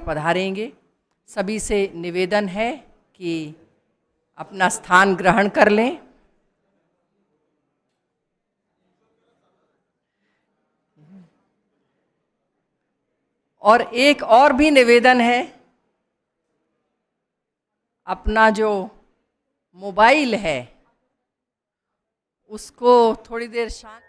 पधारेंगे। सभी से निवेदन है कि अपना स्थान ग्रहण कर लें। और एक और भी निवेदन है, अपना जो मोबाइल है उसको थोड़ी देर शांत।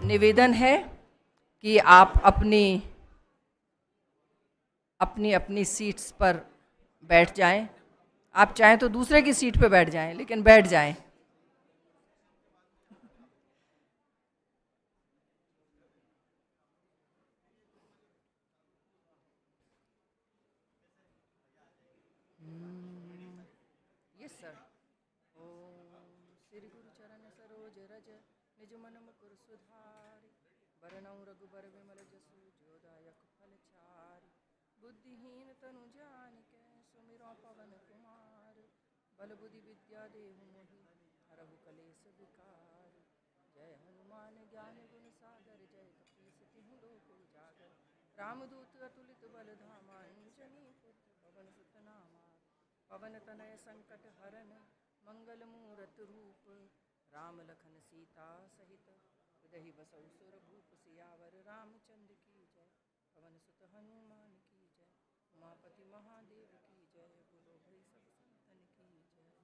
निवेदन है कि आप अपनी अपनी अपनी सीट्स पर बैठ जाएं। आप चाहें तो दूसरे की सीट पे बैठ जाएं, लेकिन बैठ जाएं। Yes sir. ओम श्री गुरु चरण सरोज रज निज मन मुकुर सुधारि वरणौ रघुबर विमल जसु जोदायक फल चारि बुद्धिहीन तनु जानिके सुमिरौ पवन कुमार बल बुद्धि विद्या देहु मोहि हरहु कलेश विकार जय हनुमान ज्ञान गुण सागर जय कपीस तिहु लोक उजागर रामदूत अतुलित बल धामा अंजनी पुत्र पवन सुत नामा पवन तनय संकट हरन मंगल मूरत रूप राम लखन सीता सहित हृदय बसौ सुर भूप सियावर रामचंद्र की जय पवन सुत हनुमान की जय उमापति महादेव की जय बोलो भाई सब संतन की जय।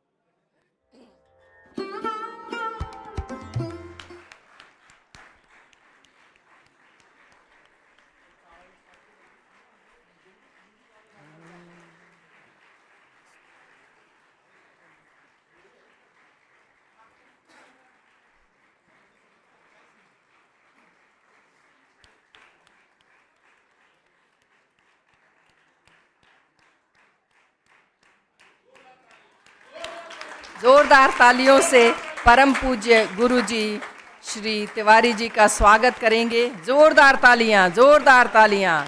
जोरदार तालियों से परम पूज्य गुरु जी श्री तिवारी जी का स्वागत करेंगे। जोरदार तालियां, जोरदार तालियां।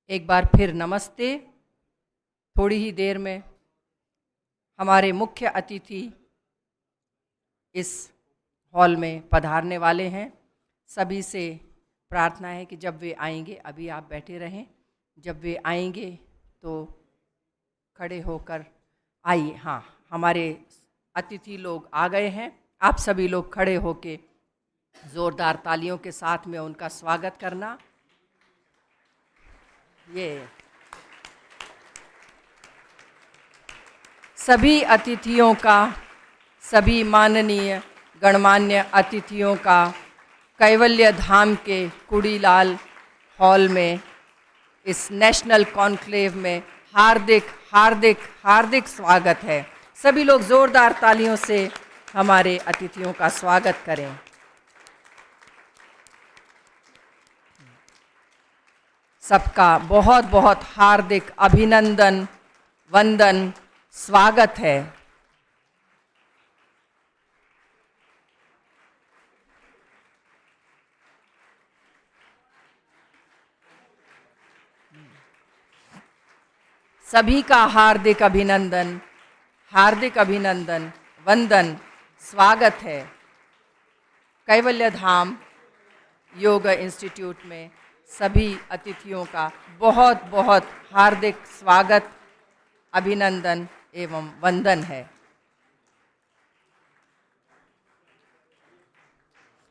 एक बार फिर नमस्ते। थोड़ी ही देर में हमारे मुख्य अतिथि इस हॉल में पधारने वाले हैं। सभी से प्रार्थना है कि जब वे आएंगे, अभी आप बैठे रहें, जब वे आएंगे तो खड़े होकर आइए। हाँ, हमारे अतिथि लोग आ गए हैं। आप सभी लोग खड़े होकर ज़ोरदार तालियों के साथ में उनका स्वागत करना। ये सभी अतिथियों का, सभी माननीय गणमान्य अतिथियों का कैवल्य धाम के कुड़ीलाल हॉल में इस नेशनल कॉन्क्लेव में हार्दिक हार्दिक हार्दिक स्वागत है। सभी लोग ज़ोरदार तालियों से हमारे अतिथियों का स्वागत करें। सबका बहुत बहुत हार्दिक अभिनंदन, वंदन, स्वागत है। सभी का हार्दिक अभिनंदन, हार्दिक अभिनंदन, वंदन, स्वागत है। कैवल्य धाम योग इंस्टीट्यूट में सभी अतिथियों का बहुत बहुत हार्दिक स्वागत, अभिनंदन एवं वंदन है।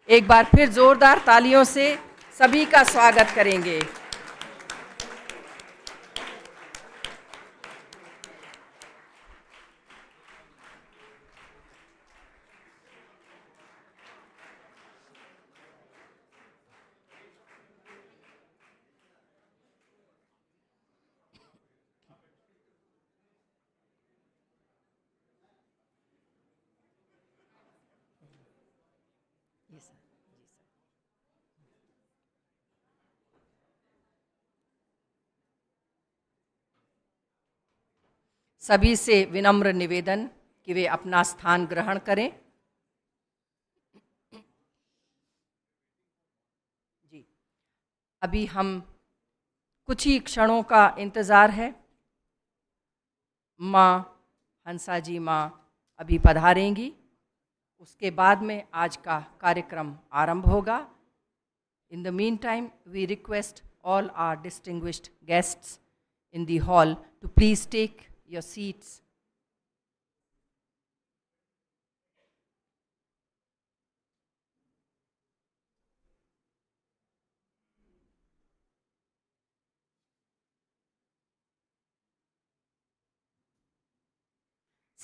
एक बार फिर जोरदार तालियों से सभी का स्वागत करेंगे। सभी से विनम्र निवेदन कि वे अपना स्थान ग्रहण करें। जी, अभी हम कुछ ही क्षणों का इंतज़ार है। माँ हंसाजी माँ अभी पधारेंगी, उसके बाद में आज का कार्यक्रम आरंभ होगा। In the meantime, we request all our distinguished guests in the hall to please take your seats.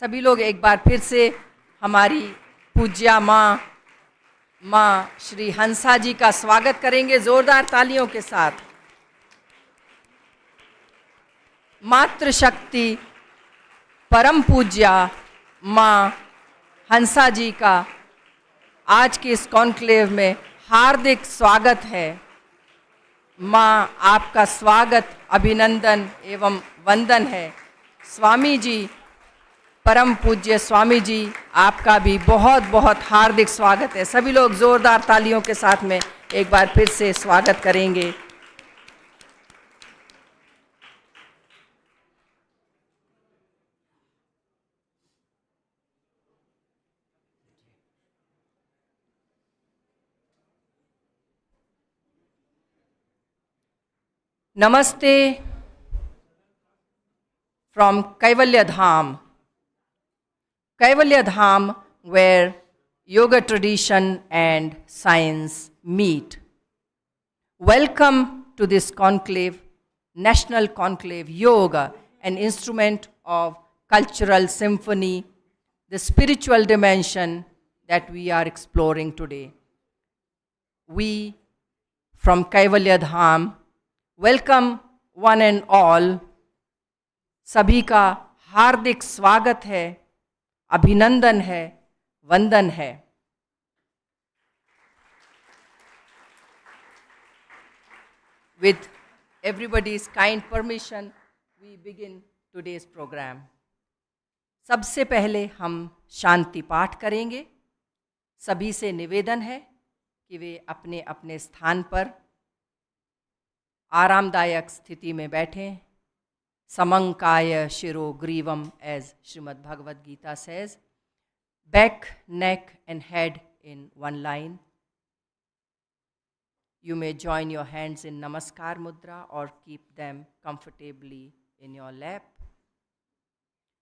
सभी लोग एक बार फिर से हमारी पूज्या माँ श्री हंसा जी का स्वागत करेंगे जोरदार तालियों के साथ। मातृशक्ति परम पूज्या माँ हंसा जी का आज के इस कॉन्क्लेव में हार्दिक स्वागत है। माँ, आपका स्वागत, अभिनंदन एवं वंदन है। स्वामी जी परम पूज्य स्वामी जी, आपका भी बहुत बहुत हार्दिक स्वागत है। सभी लोग जोरदार तालियों के साथ में एक बार फिर से स्वागत करेंगे। नमस्ते from Kaivalyadham. Kaivalyadham, where yoga tradition and science meet. Welcome to this conclave, National Conclave Yoga, an instrument of cultural symphony, the spiritual dimension that we are exploring today. We from Kaivalyadham welcome one and all. सभी का हार्दिक स्वागत है, अभिनंदन है, वंदन है। With everybody's kind permission, we begin today's program. सबसे पहले हम शांति पाठ करेंगे। सभी से निवेदन है कि वे अपने अपने स्थान पर आरामदायक स्थिति में बैठें। Samankaya Shiro Grivam, as Srimad Bhagavad Gita says, back, neck and head in one line. You may join your hands in Namaskar Mudra or keep them comfortably in your lap.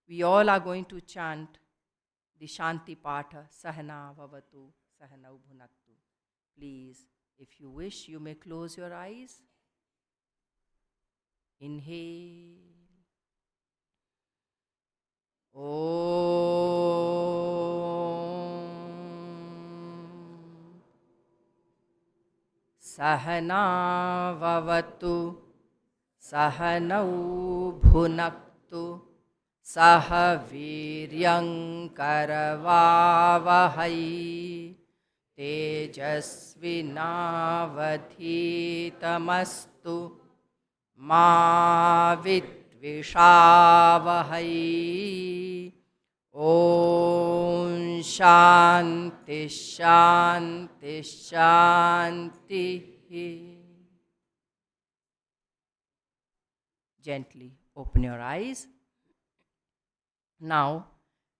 We all are going to chant the Shanti Patha, Sahana Vavatu, Sahanau Bhunaktu. Please, if you wish, you may close your eyes. Inhale. Om Sahana Vavatu Sahanau Bhunaktu Sahaviryam Karavavahai Tejasvinavadhitamastu Ma Vidvishavahai. Om Shanti Shanti Shanti. Gently open your eyes. Now,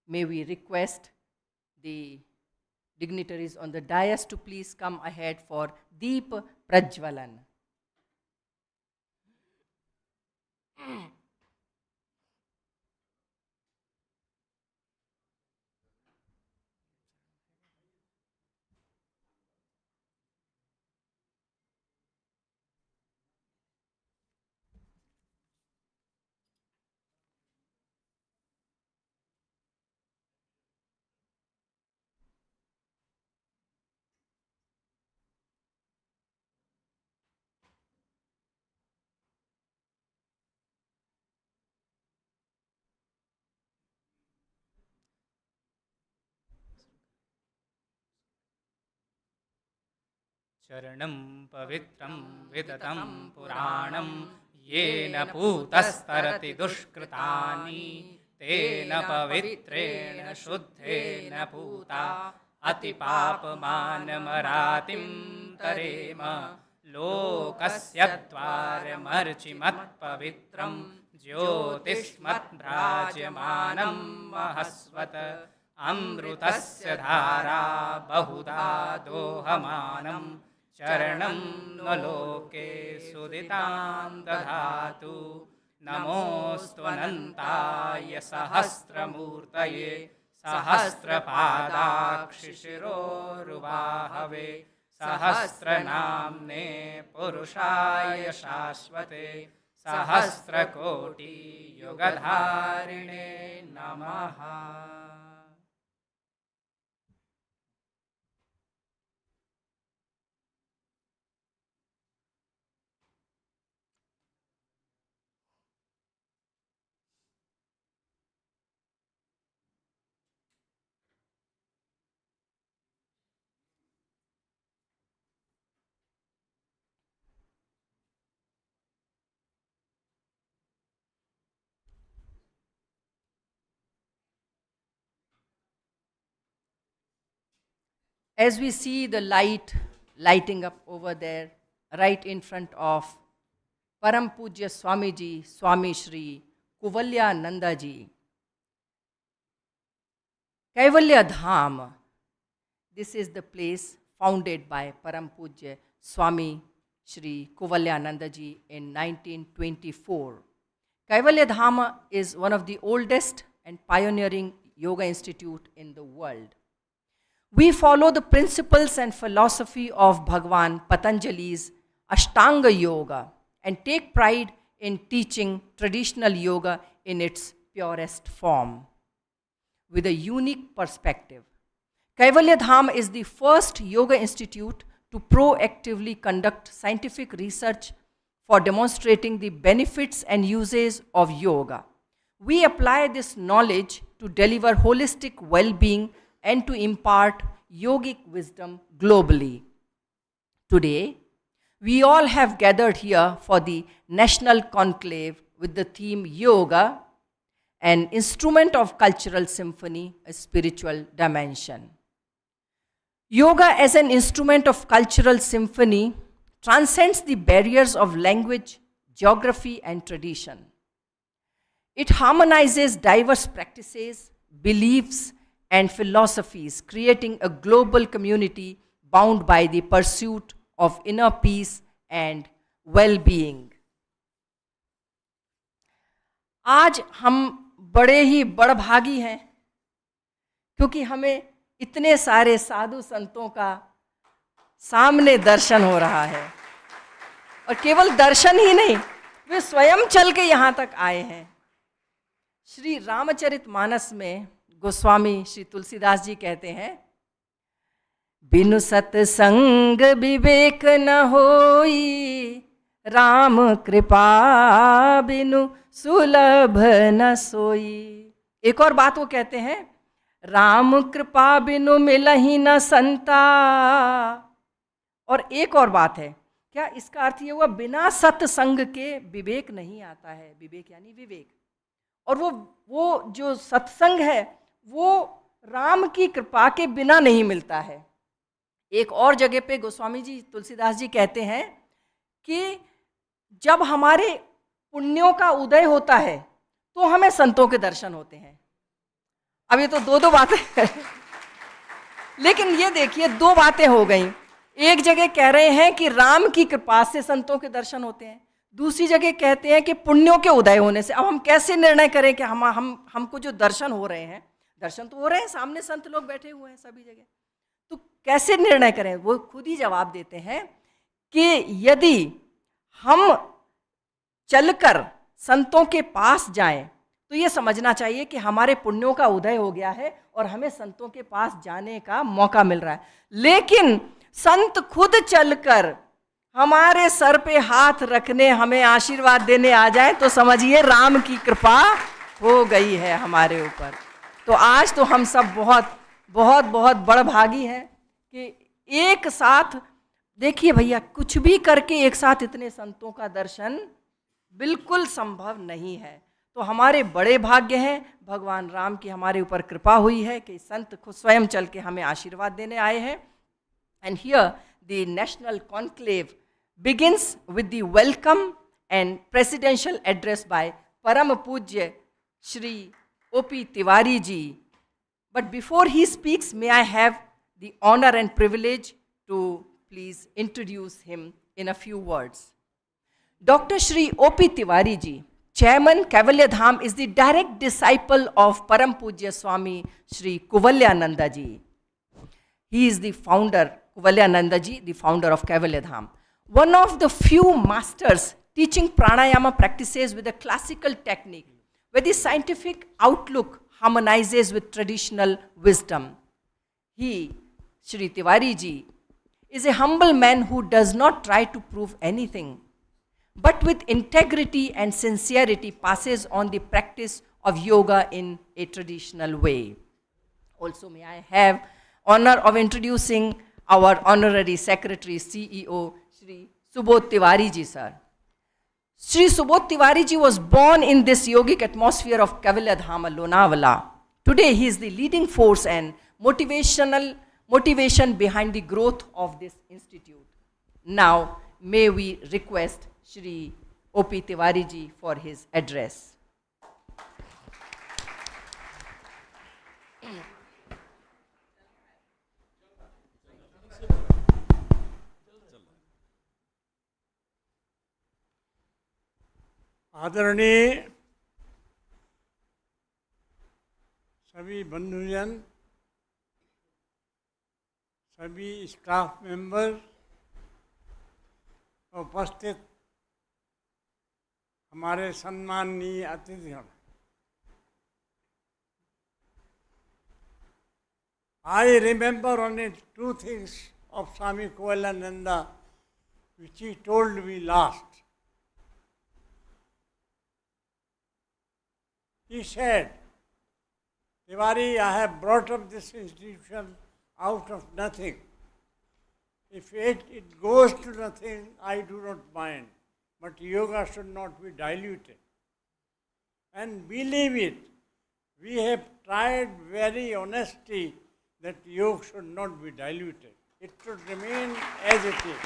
may we request the dignitaries on the dais to please come ahead for Deep Prajwalan. शरणं पवित्रं विततं पुराणं येन पूतस्तरति दुष्कृतानि तेन पवित्रेण शुद्धेन पूता अतिपापमानमरातिं तरेम लोकस्य द्वारमर्चिमत्पवित्रं ज्योतिष्मद्भ्राजमानं महस्वत् अमृतस्य धारा बहुधा दोहमानं चरणं न लोके सुदितां दधातु नमोऽस्त्वनन्ताय सहस्रमूर्तये सहस्रपादाक्षिशिरोरुबाहवे सहस्रनाम्ने पुरुषाय शाश्वते सहस्रकोटियुगधारिणे नमः। as we see the light lighting up over there, right in front of Param Pujya Swamiji, Swami Shri Kaivalyadhama ji, Kaivalyadhama, this is the place founded by Param Pujya Swami Shri Kaivalyadhama ji in 1924. Kaivalyadhama is one of the oldest and pioneering yoga institute in the world. We follow the principles and philosophy of Bhagwan Patanjali's Ashtanga Yoga and take pride in teaching traditional yoga in its purest form. With a unique perspective, Kaivalyadhama is the first yoga institute to proactively conduct scientific research for demonstrating the benefits and uses of yoga. We apply this knowledge to deliver holistic well-being and to impart yogic wisdom globally. Today, we all have gathered here for the National Conclave with the theme Yoga, an instrument of cultural symphony, a spiritual dimension. Yoga as an instrument of cultural symphony transcends the barriers of language, geography, and tradition. It harmonizes diverse practices, beliefs, and philosophies, creating a global community bound by the pursuit of inner peace and well-being. आज हम बड़े ही बड़भागी हैं क्योंकि हमें इतने सारे साधु संतों का सामने दर्शन हो रहा है, और केवल दर्शन ही नहीं, वे स्वयं चल के यहाँ तक आए हैं. श्री रामचरितमानस में गोस्वामी श्री तुलसीदास जी कहते हैं, बिनु सत्संग विवेक न होई, राम कृपा बिनु सुलभ न सोई. एक और बात वो कहते हैं, राम कृपा बिनु मिलहि न संता. और एक और बात है, क्या इसका अर्थ ये हुआ बिना सत्संग के विवेक नहीं आता है. विवेक यानी विवेक, और वो जो सत्संग है वो राम की कृपा के बिना नहीं मिलता है. एक और जगह पे गोस्वामी जी तुलसीदास जी कहते हैं कि जब हमारे पुण्यों का उदय होता है तो हमें संतों के दर्शन होते हैं. अब ये तो दो बातें हैं लेकिन ये देखिए, दो बातें हो गई. एक जगह कह रहे हैं कि राम की कृपा से संतों के दर्शन होते हैं, दूसरी जगह कहते हैं कि पुण्यों के उदय होने से. अब हम कैसे निर्णय करें कि हमको जो दर्शन हो रहे हैं, दर्शन तो हो रहे हैं, सामने संत लोग बैठे हुए हैं सभी जगह, तो कैसे निर्णय करें. वो खुद ही जवाब देते हैं कि यदि हम चलकर संतों के पास जाएं तो ये समझना चाहिए कि हमारे पुण्यों का उदय हो गया है और हमें संतों के पास जाने का मौका मिल रहा है. लेकिन संत खुद चलकर हमारे सर पे हाथ रखने, हमें आशीर्वाद देने आ जाए तो समझिए राम की कृपा हो गई है हमारे ऊपर. तो आज तो हम सब बहुत बहुत बहुत बड़भागी हैं कि एक साथ, देखिए भैया, कुछ भी करके एक साथ इतने संतों का दर्शन बिल्कुल संभव नहीं है. तो हमारे बड़े भाग्य हैं, भगवान राम की हमारे ऊपर कृपा हुई है कि संत खुद स्वयं चल के हमें आशीर्वाद देने आए हैं. And here the national conclave begins with the welcome and presidential address by Param Pujya Shri O.P. Tiwari ji. But before he speaks, may I have the honor and privilege to please introduce him in a few words. Dr. Shri O.P. Tiwari ji, Chairman Kaivalyadhama, is the direct disciple of Param Pujya Swami Shri Kaivalyadhama ji. He is the founder, Kaivalyadhama ji, the founder of Kaivalyadhama. One of the few masters teaching pranayama practices with a classical technique, where the scientific outlook harmonizes with traditional wisdom. He, Shri Tiwari ji, is a humble man who does not try to prove anything, but with integrity and sincerity passes on the practice of yoga in a traditional way. Also, may I have honor of introducing our honorary secretary, CEO, Shri Subodh Tiwari ji, sir. Shri Subodh Tiwari ji was born in this yogic atmosphere of Kaivalyadhama, Lonavala. Today he is the leading force and motivation behind the growth of this institute. Now, may we request Shri O.P. Tiwari ji for his address. आदरणीय सभी बंधुजन, सभी staff member, उपस्थित हमारे सम्माननीय अतिथिगण, I remember only two things of Swami Kaivalyadhama which he told me last. He said, Tiwari, I have brought up this institution out of nothing. If it goes to nothing, I do not mind. But yoga should not be diluted. And believe it, we have tried very honestly that yoga should not be diluted. It should remain as it is.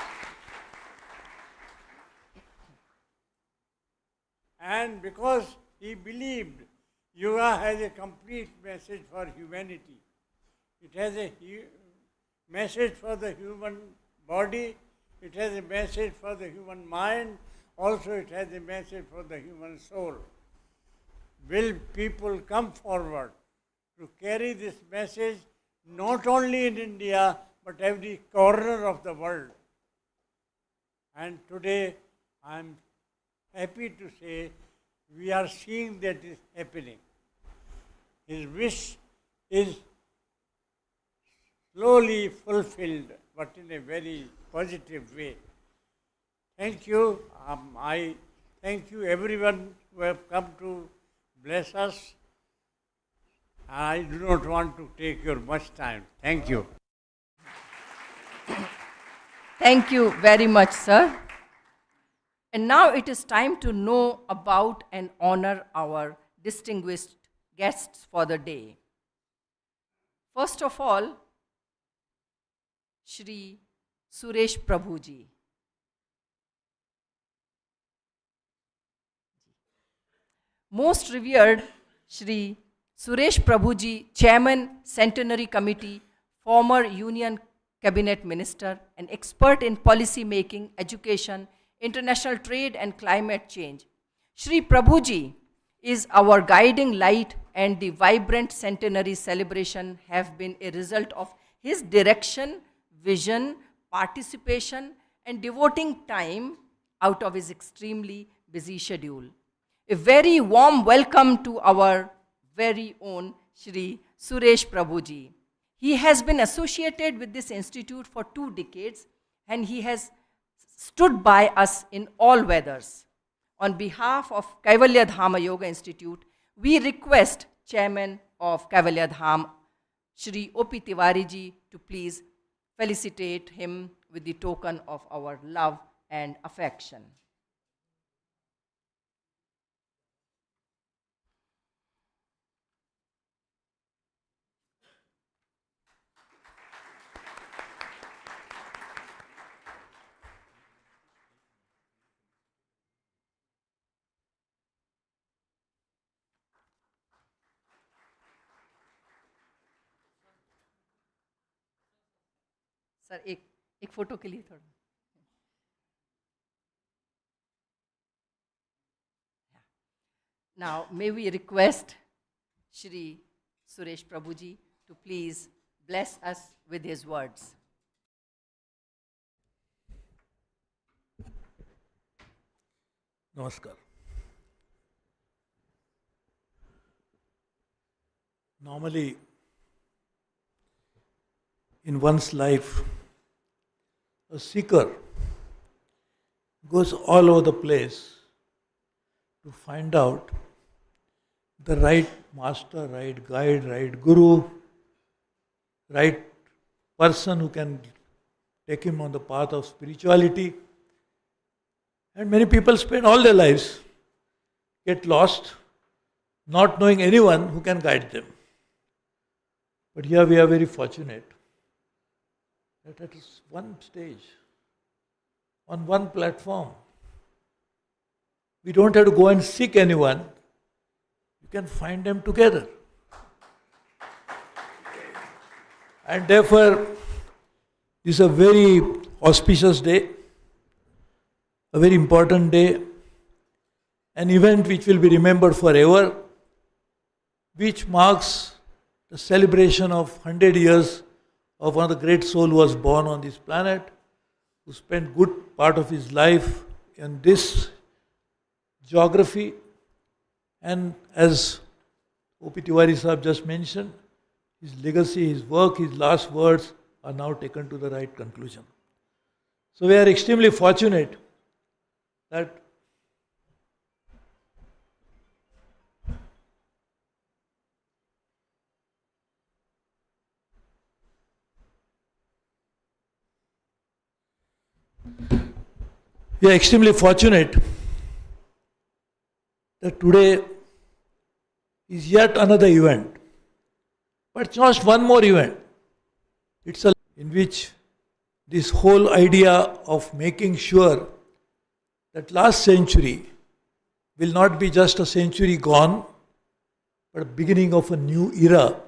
And because he believed yoga has a complete message for humanity. It has a message for the human body, it has a message for the human mind, also it has a message for the human soul. Will people come forward to carry this message not only in India but every corner of the world? And today I am happy to say we are seeing that is happening. His wish is slowly fulfilled, but in a very positive way. Thank you. I thank you everyone who have come to bless us. I do not want to take your much time. Thank you. Thank you very much, sir. And now it is time to know about and honor our distinguished guests for the day. First of all, Shri Suresh Prabhu ji. Most revered Shri Suresh Prabhu ji, Chairman, Centenary Committee, former Union Cabinet Minister, and expert in policy making, education, international trade and climate change. Shri Prabhu ji is our guiding light, and the vibrant centenary celebration have been a result of his direction, vision, participation, and devoting time out of his extremely busy schedule. A very warm welcome to our very own Shri Suresh Prabhu ji. He has been associated with this institute for 2 decades, and he has stood by us in all weathers. On behalf of Kaivalyadhama Yoga Institute, we request Chairman of Kaivalyadhama, Shri O.P. Tiwari ji, to please felicitate him with the token of our love and affection. Sir एक photo के लिए थोड़ा. Now may we request Shri Suresh Prabhu ji to please bless us with his words. Namaskar. Normally, in one's life, a seeker goes all over the place to find out the right master, right guide, right guru, right person who can take him on the path of spirituality. And many people spend all their lives, get lost, not knowing anyone who can guide them. But here we are very fortunate that at one stage, on one platform, we don't have to go and seek anyone, you can find them together. And therefore, this is a very auspicious day, a very important day, an event which will be remembered forever, which marks the celebration of 100 years of one of the great souls who was born on this planet, who spent good part of his life in this geography. And as O.P. Tiwari Sahib just mentioned, his legacy, his work, his last words are now taken to the right conclusion. So we are extremely fortunate that today is yet another event. But just one more event. It's in which this whole idea of making sure that last century will not be just a century gone, but a beginning of a new era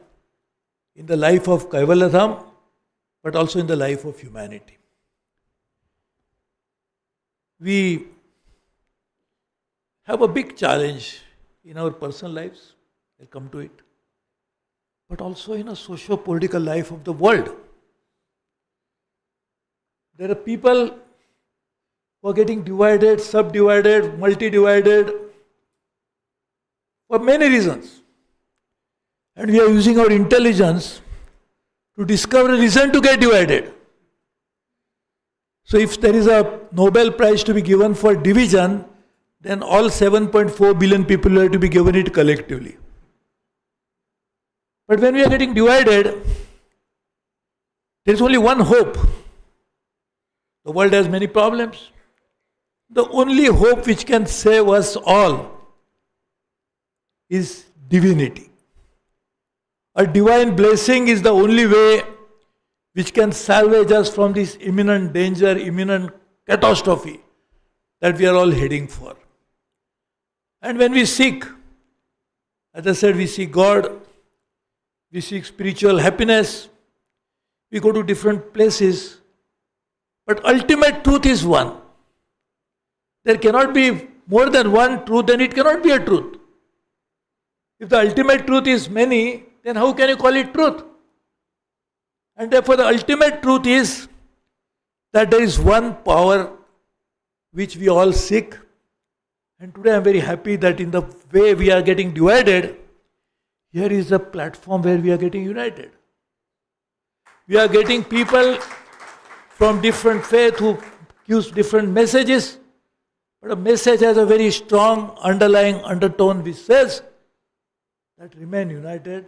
in the life of Kaivalyadhama, but also in the life of humanity. We have a big challenge in our personal lives, I'll come to it, but also in a socio-political life of the world. There are people who are getting divided, subdivided, multi-divided for many reasons. And we are using our intelligence to discover a reason to get divided. So if there is a Nobel Prize to be given for division, then all 7.4 billion people have to be given it collectively. But when we are getting divided, there is only one hope. The world has many problems. The only hope which can save us all is divinity. A divine blessing is the only way which can salvage us from this imminent danger, imminent catastrophe that we are all heading for. And when we seek, as I said, we seek God, we seek spiritual happiness, we go to different places, but ultimate truth is one. There cannot be more than one truth, then it cannot be a truth. If the ultimate truth is many, then how can you call it truth? And therefore the ultimate truth is that there is one power which we all seek. And today I am very happy that in the way we are getting divided, here is a platform where we are getting united. We are getting people from different faith who use different messages, but a message has a very strong underlying undertone which says that remain united,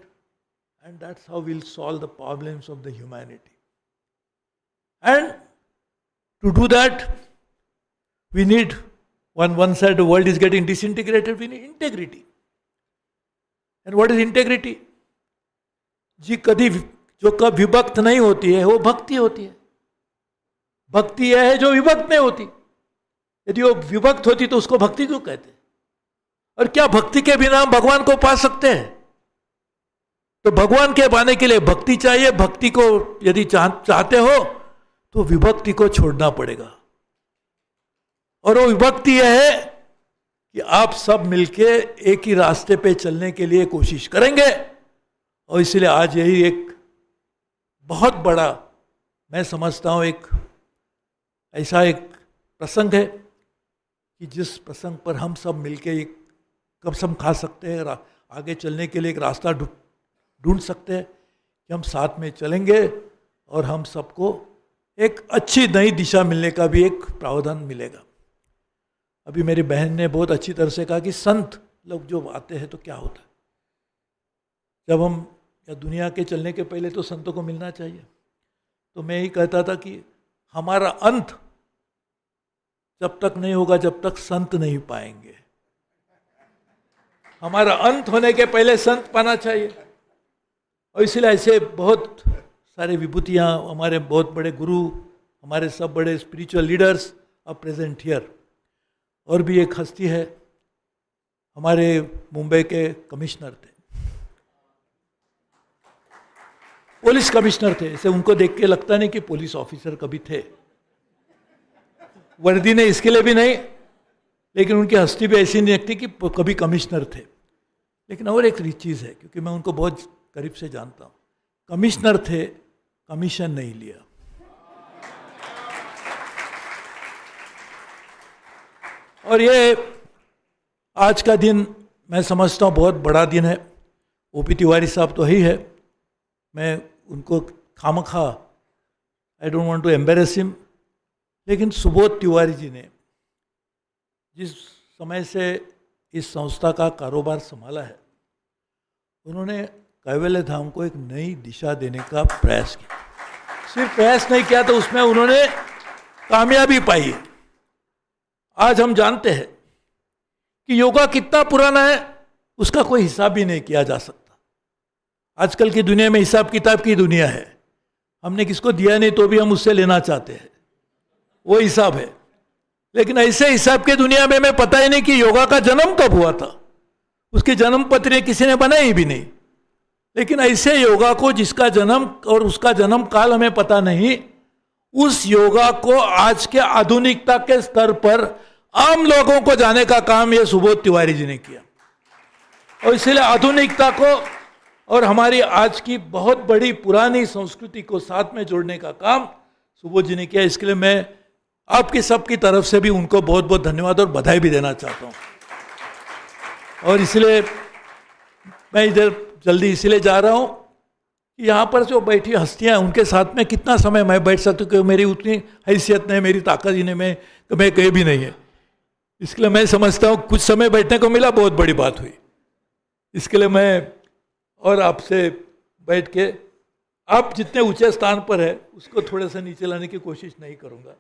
and that's how we'll solve the problems of the humanity. And to do that, we need, on one side the world is getting disintegrated, we need integrity. And what is integrity? जी कभी जो कब विभक्त नहीं होती है वो भक्ति होती है. भक्ति यह है जो विभक्त नहीं होती. यदि वो विभक्त होती तो उसको भक्ति क्यों कहते? और क्या भक्ति के बिना हम भगवान को पा सकते हैं? तो भगवान के पाने के लिए भक्ति चाहिए. भक्ति को यदि चाहते हो तो विभक्ति को छोड़ना पड़ेगा. और वो विभक्ति यह है कि आप सब मिलके एक ही रास्ते पे चलने के लिए कोशिश करेंगे. और इसलिए आज यही एक बहुत बड़ा, मैं समझता हूँ, एक ऐसा एक प्रसंग है कि जिस प्रसंग पर हम सब मिलके एक कसम खा सकते हैं, आगे चलने के लिए एक रास्ता ढूंढ सकते हैं कि हम साथ में चलेंगे और हम सबको एक अच्छी नई दिशा मिलने का भी एक प्रावधान मिलेगा. अभी मेरी बहन ने बहुत अच्छी तरह से कहा कि संत लोग जो आते हैं तो क्या होता है. जब हम या दुनिया के चलने के पहले तो संतों को मिलना चाहिए. तो मैं यही कहता था कि हमारा अंत जब तक नहीं होगा जब तक संत नहीं पाएंगे. हमारा अंत होने के पहले संत पाना चाहिए. और इसलिए ऐसे बहुत सारे विभूतियाँ, हमारे बहुत बड़े गुरु, हमारे सब बड़े spiritual leaders are present here. और भी एक हस्ती है, हमारे मुंबई के कमिश्नर थे, पुलिस कमिश्नर थे, इसे उनको देख के लगता नहीं कि पुलिस ऑफिसर कभी थे, वर्दी ने इसके लिए भी नहीं, लेकिन उनकी हस्ती भी ऐसी नहीं लगती कि कभी कमिश्नर थे। लेकिन और एक चीज़ है, क्योंकि मैं उनको बहुत करीब से जानता हूँ, कमिश्नर थे, कमीशन नहीं लिया। और ये आज का दिन मैं समझता हूँ बहुत बड़ा दिन है। ओपी तिवारी साहब तो ही है, मैं उनको खामखा I don't want to embarrass him, लेकिन सुबोध तिवारी जी ने जिस समय से इस संस्था का कारोबार संभाला है, उन्होंने कैवल्य धाम को एक नई दिशा देने का प्रयास किया। सिर्फ प्रयास नहीं किया तो उसमें उन्होंने कामयाबी पाई है। आज हम जानते हैं कि योगा कितना पुराना है, उसका कोई हिसाब भी नहीं किया जा सकता। आजकल की दुनिया में हिसाब किताब की दुनिया है, हमने किसको दिया नहीं तो भी हम उससे लेना चाहते हैं, वो हिसाब है। लेकिन ऐसे हिसाब के दुनिया में मैं पता ही नहीं कि योगा का जन्म कब हुआ था, उसकी जन्म पत्री किसी ने बनाई भी नहीं। लेकिन ऐसे योगा को जिसका जन्म और उसका जन्म काल हमें पता नहीं, उस योगा को आज के आधुनिकता के स्तर पर आम लोगों को जाने का काम ये सुबोध तिवारी जी ने किया। और इसलिए आधुनिकता को और हमारी आज की बहुत बड़ी पुरानी संस्कृति को साथ में जोड़ने का काम सुबोध जी ने किया। इसके लिए मैं आपकी सबकी तरफ से भी उनको बहुत बहुत धन्यवाद और बधाई भी देना चाहता हूँ। और इसलिए मैं इधर जल्दी इसलिए जा रहा हूँ कि यहाँ पर जो बैठी हस्तियाँ हैं उनके साथ में कितना समय मैं बैठ सकता हूँ, क्योंकि मेरी उतनी हैसियत नहीं, मेरी ताकत ही नहीं, मैं कहीं भी नहीं है। इसके लिए मैं समझता हूँ कुछ समय बैठने को मिला, बहुत बड़ी बात हुई। इसके लिए मैं और आपसे बैठ के आप जितने ऊंचे स्थान पर है उसको थोड़ा सा नीचे लाने की कोशिश नहीं करूँगा।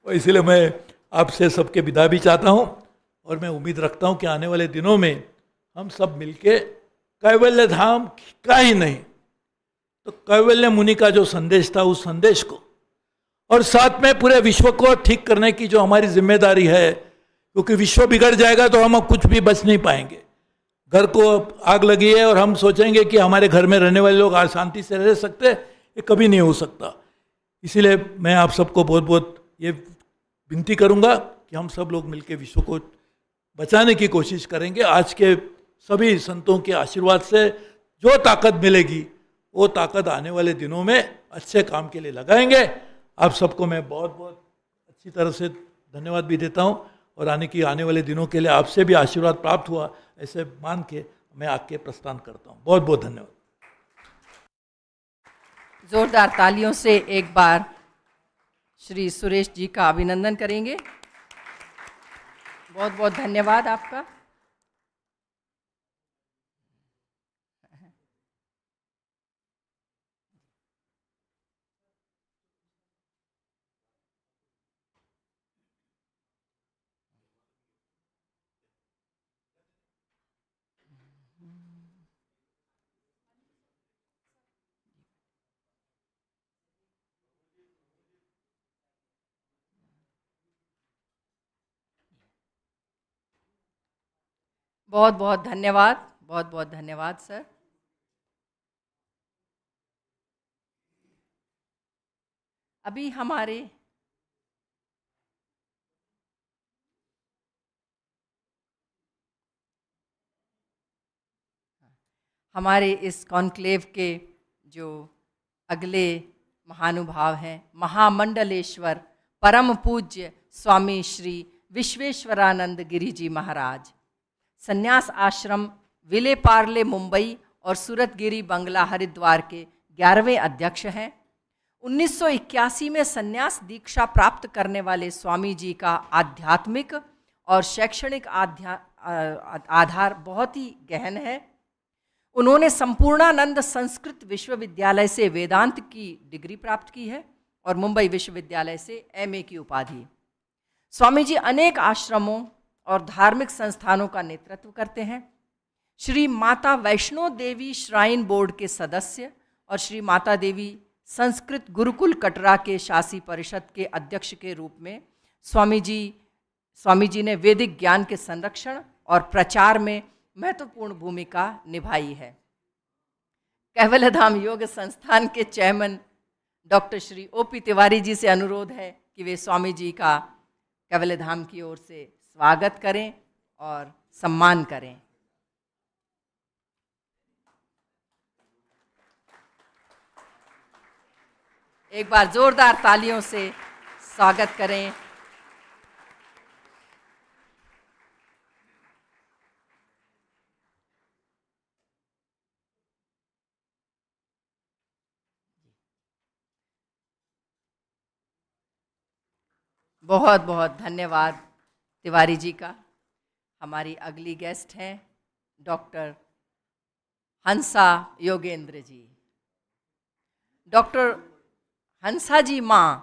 और इसलिए मैं आपसे सबके विदा भी चाहता हूँ और मैं उम्मीद रखता हूँ कि आने वाले दिनों में हम सब मिलके कैवल्य धाम का ही नहीं तो कैवल्य मुनि का जो संदेश था उस संदेश को, और साथ में पूरे विश्व को ठीक करने की जो हमारी जिम्मेदारी है, क्योंकि विश्व बिगड़ जाएगा तो हम कुछ भी बच नहीं पाएंगे। घर को आग लगी है और हम सोचेंगे कि हमारे घर में रहने वाले लोग आज शांति से रह सकते, ये कभी नहीं हो सकता। इसीलिए मैं आप सबको बहुत बहुत ये विनती करूंगा कि हम सब लोग मिलकर विश्व को बचाने की कोशिश करेंगे। आज के सभी संतों के आशीर्वाद से जो ताकत मिलेगी वो ताकत आने वाले दिनों में अच्छे काम के लिए लगाएंगे। आप सबको मैं बहुत बहुत अच्छी तरह से धन्यवाद भी देता हूँ और आने वाले दिनों के लिए आपसे भी आशीर्वाद प्राप्त हुआ ऐसे मान के मैं आगे प्रस्थान करता हूँ। बहुत बहुत धन्यवाद। जोरदार तालियों से एक बार श्री सुरेश जी का अभिनंदन करेंगे। बहुत बहुत धन्यवाद आपका। बहुत बहुत धन्यवाद, बहुत बहुत धन्यवाद सर। अभी हमारे इस कॉन्क्लेव के जो अगले महानुभाव हैं, महामंडलेश्वर परम पूज्य स्वामी श्री विश्वेश्वरानंद गिरी जी महाराज, संन्यास आश्रम विले पार्ले मुंबई और सूरतगिरी बंगला हरिद्वार के 11वें अध्यक्ष हैं। 1981 में संन्यास दीक्षा प्राप्त करने वाले स्वामी जी का आध्यात्मिक और शैक्षणिक आधार बहुत ही गहन है। उन्होंने संपूर्णानंद संस्कृत विश्वविद्यालय से वेदांत की डिग्री प्राप्त की है और मुंबई विश्वविद्यालय से एमए की उपाधि। स्वामी जी अनेक आश्रमों और धार्मिक संस्थानों का नेतृत्व करते हैं। श्री माता वैष्णो देवी श्राइन बोर्ड के सदस्य और श्री माता देवी संस्कृत गुरुकुल कटरा के शासी परिषद के अध्यक्ष के रूप में स्वामी जी ने वैदिक ज्ञान के संरक्षण और प्रचार में महत्वपूर्ण भूमिका निभाई है। कैवल्यधाम योग संस्थान के chairman doctor Shri OP Tiwari ji से अनुरोध है कि वे स्वामी जी का कैवल्यधाम की ओर से स्वागत करें और सम्मान करें। एक बार जोरदार तालियों से स्वागत करें। बहुत बहुत धन्यवाद तिवारी जी का। हमारी अगली गेस्ट हैं doctor Hansa Yogendra ji. Doctor Hansaji Maa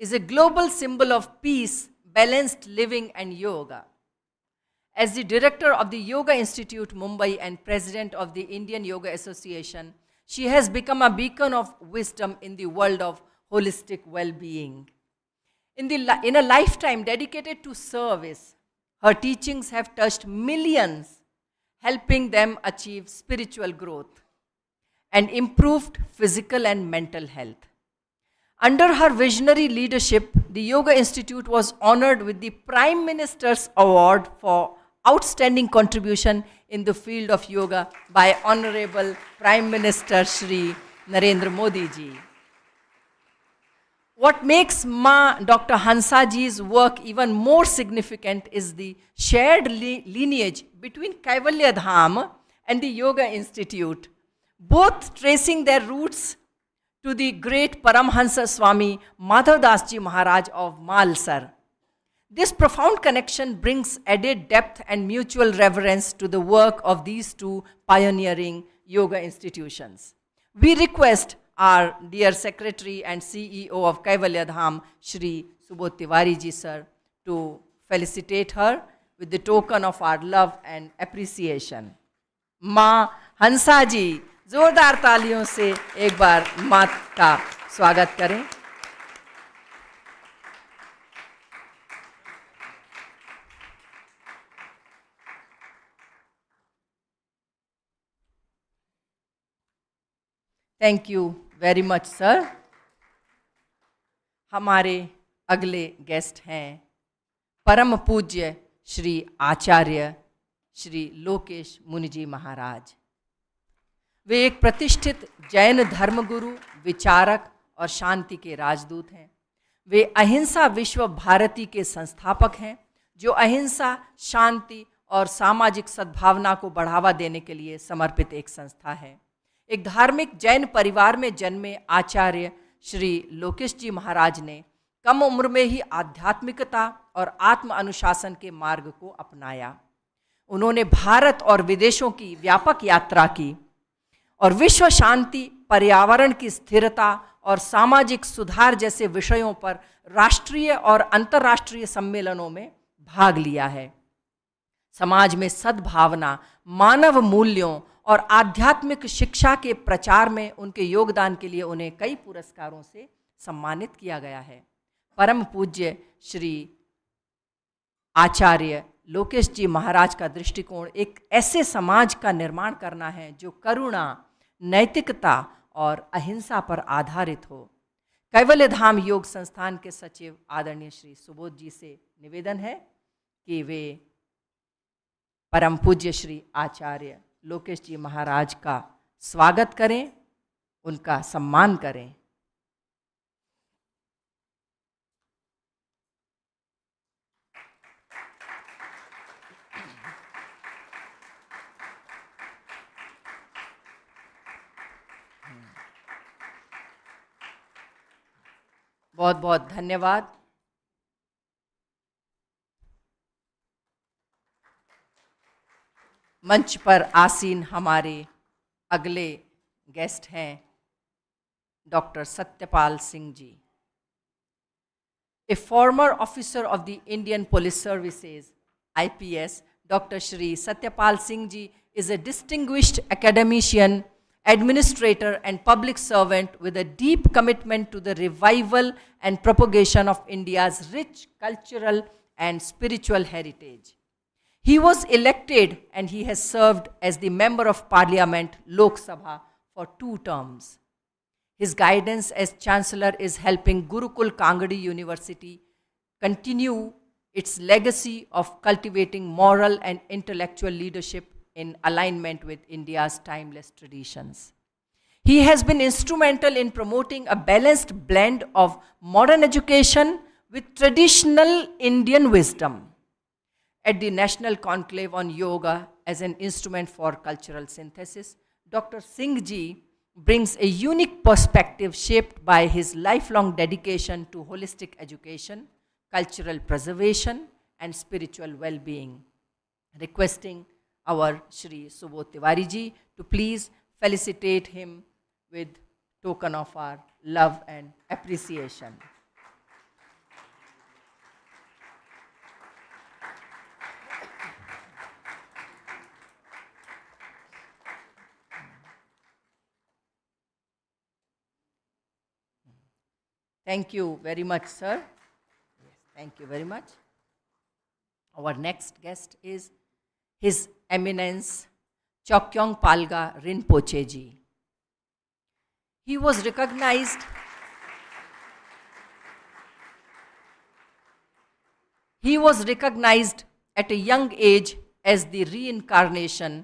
is a global symbol of peace, balanced living and yoga. As the director of the Yoga Institute Mumbai and president of the Indian Yoga Association, she has become a beacon of wisdom in the world of holistic well-being. In a lifetime dedicated to service, her teachings have touched millions, helping them achieve spiritual growth and improved physical and mental health. Under her visionary leadership, the Yoga Institute was honored with the Prime Minister's Award for Outstanding Contribution in the field of yoga by Honorable Prime Minister Shri Narendra Modi ji. What makes Dr. Hansaji's work even more significant is the shared lineage between Kaivalyadhama and the Yoga Institute, both tracing their roots to the great Paramhansa Swami Madhavdas ji Maharaj of Malsar. This profound connection brings added depth and mutual reverence to the work of these two pioneering yoga institutions. We request our dear Secretary and CEO of Kaivalyadhama, Shri Subodh Tiwari ji sir, to felicitate her with the token of our love and appreciation. Maa Hansaji, जोरदार तालियों से एक बार मां का स्वागत करें। Thank you very much sir. हमारे अगले गेस्ट हैं परम पूज्य श्री आचार्य श्री लोकेश मुनि जी महाराज। वे एक प्रतिष्ठित जैन धर्मगुरु, विचारक और शांति के राजदूत हैं। वे अहिंसा विश्व भारती के संस्थापक हैं, जो अहिंसा, शांति और सामाजिक सद्भावना को बढ़ावा देने के लिए समर्पित एक संस्था है। एक धार्मिक जैन परिवार में जन्मे आचार्य श्री लोकेश जी महाराज ने कम उम्र में ही आध्यात्मिकता और आत्म अनुशासन के मार्ग को अपनाया। उन्होंने भारत और विदेशों की व्यापक यात्रा की और विश्व शांति, पर्यावरण की स्थिरता और सामाजिक सुधार जैसे विषयों पर राष्ट्रीय और अंतर्राष्ट्रीय सम्मेलनों में भाग लिया है। समाज में सद्भावना, मानव मूल्यों और आध्यात्मिक शिक्षा के प्रचार में उनके योगदान के लिए उन्हें कई पुरस्कारों से सम्मानित किया गया है। परम पूज्य श्री आचार्य लोकेश जी महाराज का दृष्टिकोण एक ऐसे समाज का निर्माण करना है जो करुणा, नैतिकता और अहिंसा पर आधारित हो। कैवल्यधाम योग संस्थान के सचिव आदरणीय श्री सुबोध जी से निवेदन है कि वे परम पूज्य श्री आचार्य लोकेश जी महाराज का स्वागत करें, उनका सम्मान करें। बहुत बहुत धन्यवाद। मंच पर आसीन हमारे अगले गेस्ट हैं doctor Satyapal Singh ji. A former officer of the Indian police services IPS, Dr. Shri Satyapal Singh ji is a distinguished academician administrator and public servant with a deep commitment to the revival and propagation of India's rich cultural and spiritual heritage. He was elected and he has served as the Member of Parliament, Lok Sabha, for 2 terms. His guidance as Chancellor is helping Gurukul Kangadi University continue its legacy of cultivating moral and intellectual leadership in alignment with India's timeless traditions. He has been instrumental in promoting a balanced blend of modern education with traditional Indian wisdom. At the National Conclave on Yoga as an instrument for cultural synthesis, Dr. Singh Ji brings a unique perspective shaped by his lifelong dedication to holistic education, cultural preservation, and spiritual well-being. Requesting our Shri Subodh Tiwari Ji to please felicitate him with token of our love and appreciation. Thank you very much, sir. Yes, thank you very much. Our next guest is His Eminence Chokyong Palga Rinpoche Ji. He was recognized at a young age as the reincarnation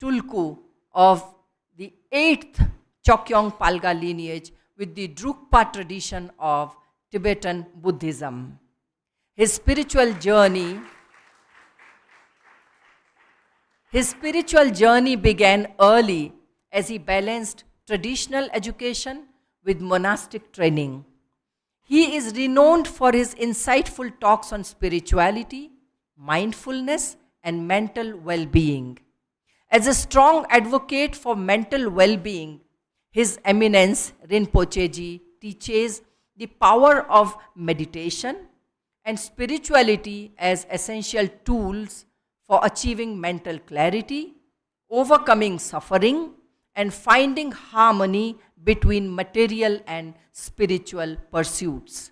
Tulku of the 8th Chokyong Palga lineage with the Drukpa tradition of Tibetan Buddhism. His spiritual journey began early as he balanced traditional education with monastic training. He is renowned for his insightful talks on spirituality, mindfulness, and mental well-being. As a strong advocate for mental well-being, His Eminence Rinpoche Ji teaches the power of meditation and spirituality as essential tools for achieving mental clarity, overcoming suffering, and finding harmony between material and spiritual pursuits.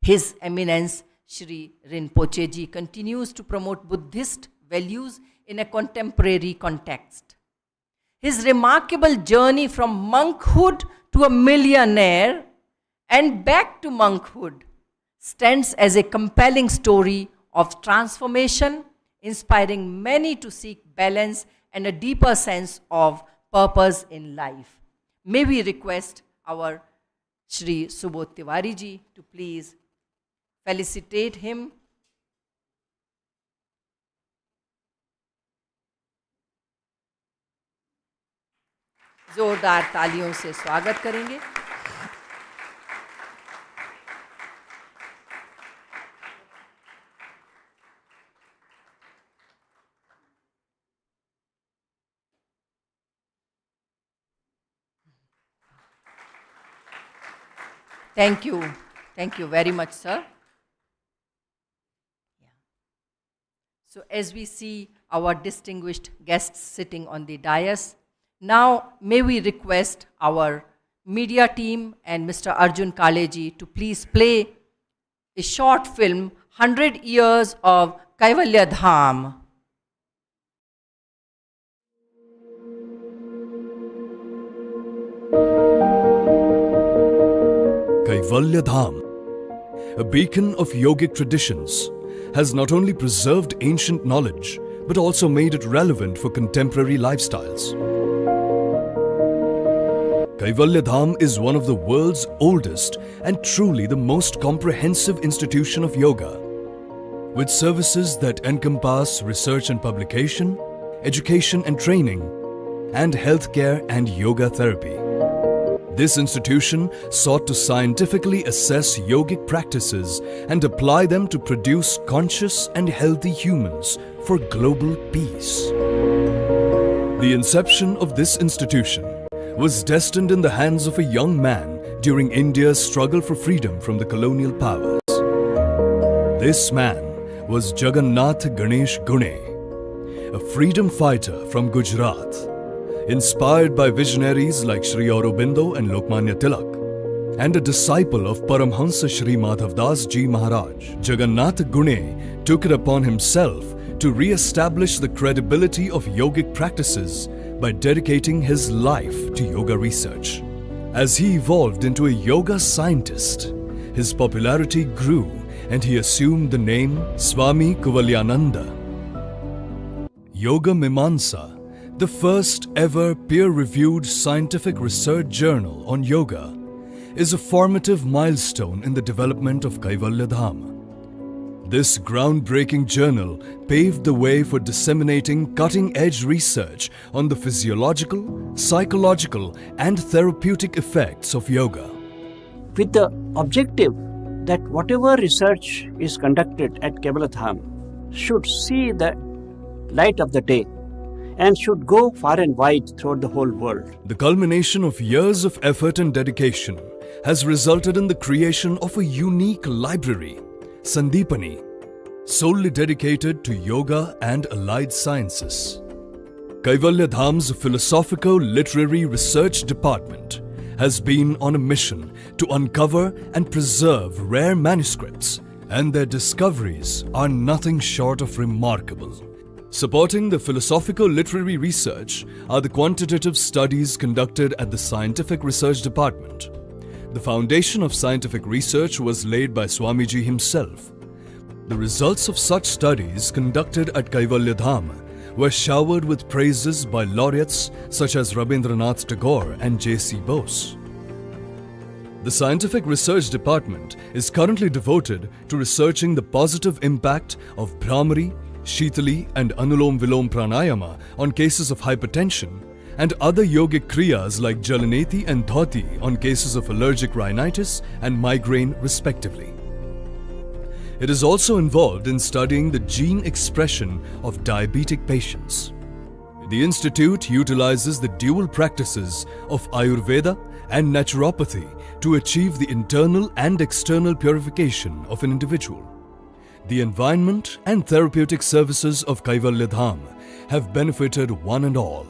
His Eminence Shri Rinpoche Ji continues to promote Buddhist values in a contemporary context. His remarkable journey from monkhood to a millionaire and back to monkhood stands as a compelling story of transformation, inspiring many to seek balance and a deeper sense of purpose in life. May we request our Shri Subodh Tiwari Ji to please felicitate him. जोरदार तालियों से स्वागत करेंगे. Thank you. Thank you very much, sir. So as we see our distinguished guests sitting on the dais, now may we request our media team and Mr. Arjun Kaleji to please play a short film, 100 Years of Kaivalyadhama. Kaivalyadhama, a beacon of yogic traditions, has not only preserved ancient knowledge but also made it relevant for contemporary lifestyles. Kaivalyadhama is one of the world's oldest and truly the most comprehensive institution of yoga, with services that encompass research and publication, education and training, and healthcare and yoga therapy. This institution sought to scientifically assess yogic practices and apply them to produce conscious and healthy humans for global peace. The inception of this institution was destined in the hands of a young man during India's struggle for freedom from the colonial powers. This man was Jagannath Ganesh Gune, a freedom fighter from Gujarat. inspired by visionaries like Sri Aurobindo and Lokmanya Tilak, and a disciple of Paramhansa Shri Madhavdas Ji Maharaj, Jagannath Gune took it upon himself to re-establish the credibility of yogic practices by dedicating his life to yoga research. As he evolved into a yoga scientist, his popularity grew and he assumed the name Swami Kaivalyadhama. Yoga Mimamsa, the first ever peer-reviewed scientific research journal on yoga, is a formative milestone in the development of Kaivalyadhama. This groundbreaking journal paved the way for disseminating cutting-edge research on the physiological, psychological, and therapeutic effects of yoga. With the objective that whatever research is conducted at Kaivalyadhama should see the light of the day and should go far and wide throughout the whole world. The culmination of years of effort and dedication has resulted in the creation of a unique library, Sandipani, solely dedicated to yoga and allied sciences. Kaivalyadhama's philosophico-literary research department has been on a mission to uncover and preserve rare manuscripts, and their discoveries are nothing short of remarkable. Supporting the philosophico-literary research are the quantitative studies conducted at the Scientific Research Department. The foundation of scientific research was laid by Swamiji himself. The results of such studies conducted at Kaivalyadhama were showered with praises by laureates such as Rabindranath Tagore and J.C. Bose. The Scientific Research Department is currently devoted to researching the positive impact of Brahmari, Shitali and Anulom Vilom Pranayama on cases of hypertension, and other yogic kriyas like Jalaneti and Dhoti on cases of allergic rhinitis and migraine respectively. It is also involved in studying the gene expression of diabetic patients. The institute utilizes the dual practices of Ayurveda and naturopathy to achieve the internal and external purification of an individual. The environment and therapeutic services of Kaivalyadhama have benefited one and all.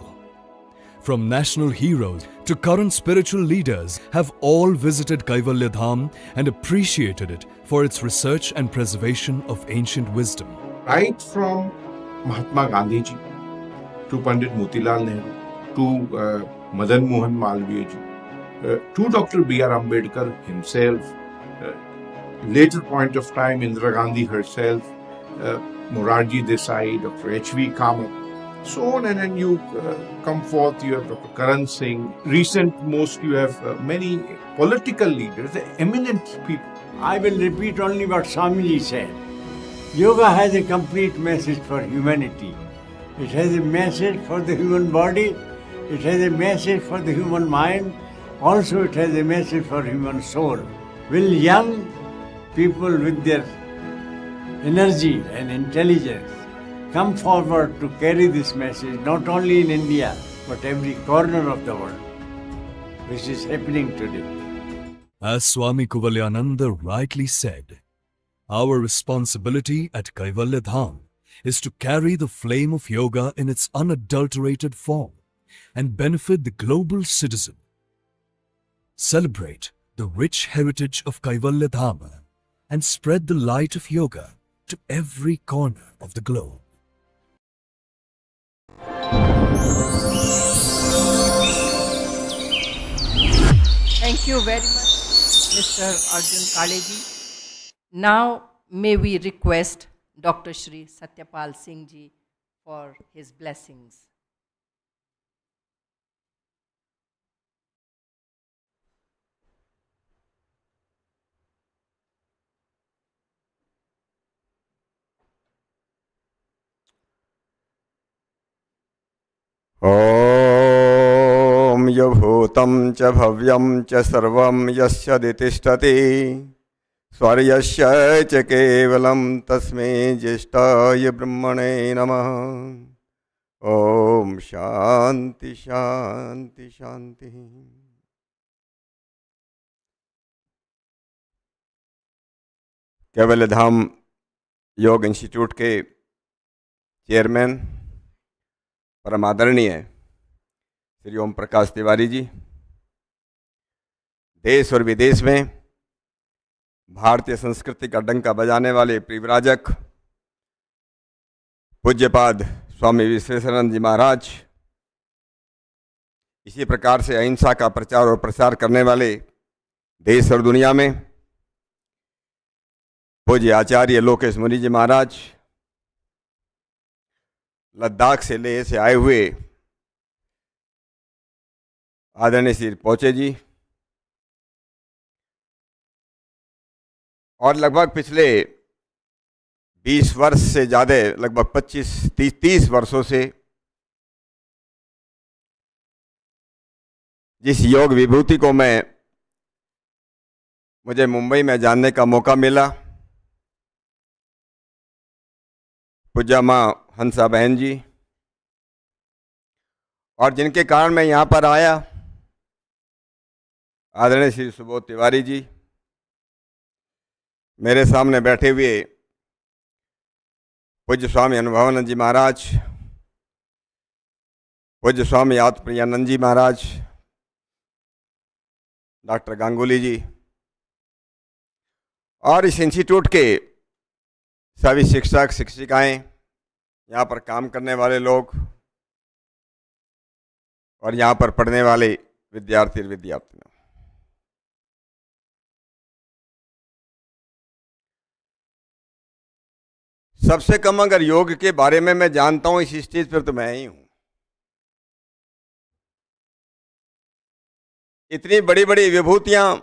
From national heroes to current spiritual leaders have all visited Kaivalyadhama and appreciated it for its research and preservation of ancient wisdom. Right from Mahatma Gandhi ji to Pandit Motilal Nehru to Madan Mohan Malviya ji to Dr. B.R. Ambedkar himself, later point of time Indira Gandhi herself, Morarji Desai, Dr. H.V. Kamath, so on, and then you come forth, you have Dr. Karan Singh. Recent most you have many political leaders, eminent people. I will repeat only what Swamiji said. Yoga has a complete message for humanity. It has a message for the human body, it has a message for the human mind, also it has a message for human soul. Will young people with their energy and intelligence come forward to carry this message not only in India but every corner of the world, which is happening today. As Swami Kaivalyadhama rightly said, our responsibility at Kaivalyadhama is to carry the flame of yoga in its unadulterated form and benefit the global citizen. Celebrate the rich heritage of Kaivalyadhama and spread the light of yoga to every corner of the globe. Thank you very much, Mr. Arjun Kaleji. Now, may we request Dr. Shri Satyapal Singh ji for his blessings. ॐ यभूतं च भव्यं च सर्वं यस्य दितिष्ठति स्वर्यस्य च केवलं तस्मै ज्येष्ठाय ब्रह्मणे नमः। ॐ शान्ति शान्ति शान्ति। कैवल्यधाम योग इंस्टीट्यूट के चेयरमैन परम आदरणीय श्री ओम प्रकाश तिवारी जी, देश और विदेश में भारतीय संस्कृति का डंका बजाने वाले परिव्राजक पूज्यपाद स्वामी विश्वेश्वरानंद जी महाराज, इसी प्रकार से अहिंसा का प्रचार और प्रसार करने वाले देश और दुनिया में पूज्य आचार्य लोकेश मुनि जी महाराज, लद्दाख से लेह से आए हुए आदरणीय श्री रिंपोचे जी, और लगभग पिछले 20 वर्ष से ज़्यादा, लगभग 25-30 वर्षों से जिस योग विभूति को मुझे मुंबई में जानने का मौका मिला, पूज्य माँ हंसा बहन जी, और जिनके कारण मैं यहाँ पर आया, आदरणीय श्री सुबोध तिवारी जी, मेरे सामने बैठे हुए पूज्य स्वामी अनुभवानंद जी महाराज, पूज्य स्वामी आत्मप्रियानंद जी महाराज, डॉक्टर गांगुली जी, और इस इंस्टीट्यूट के सभी शिक्षक शिक्षिकाएं, यहाँ पर काम करने वाले लोग और यहाँ पर पढ़ने वाले विद्यार्थी और विद्यार्थियों, सबसे कम अगर योग के बारे में मैं जानता हूं इस स्टेज पर तो मैं ही हूं। इतनी बड़ी बड़ी विभूतियां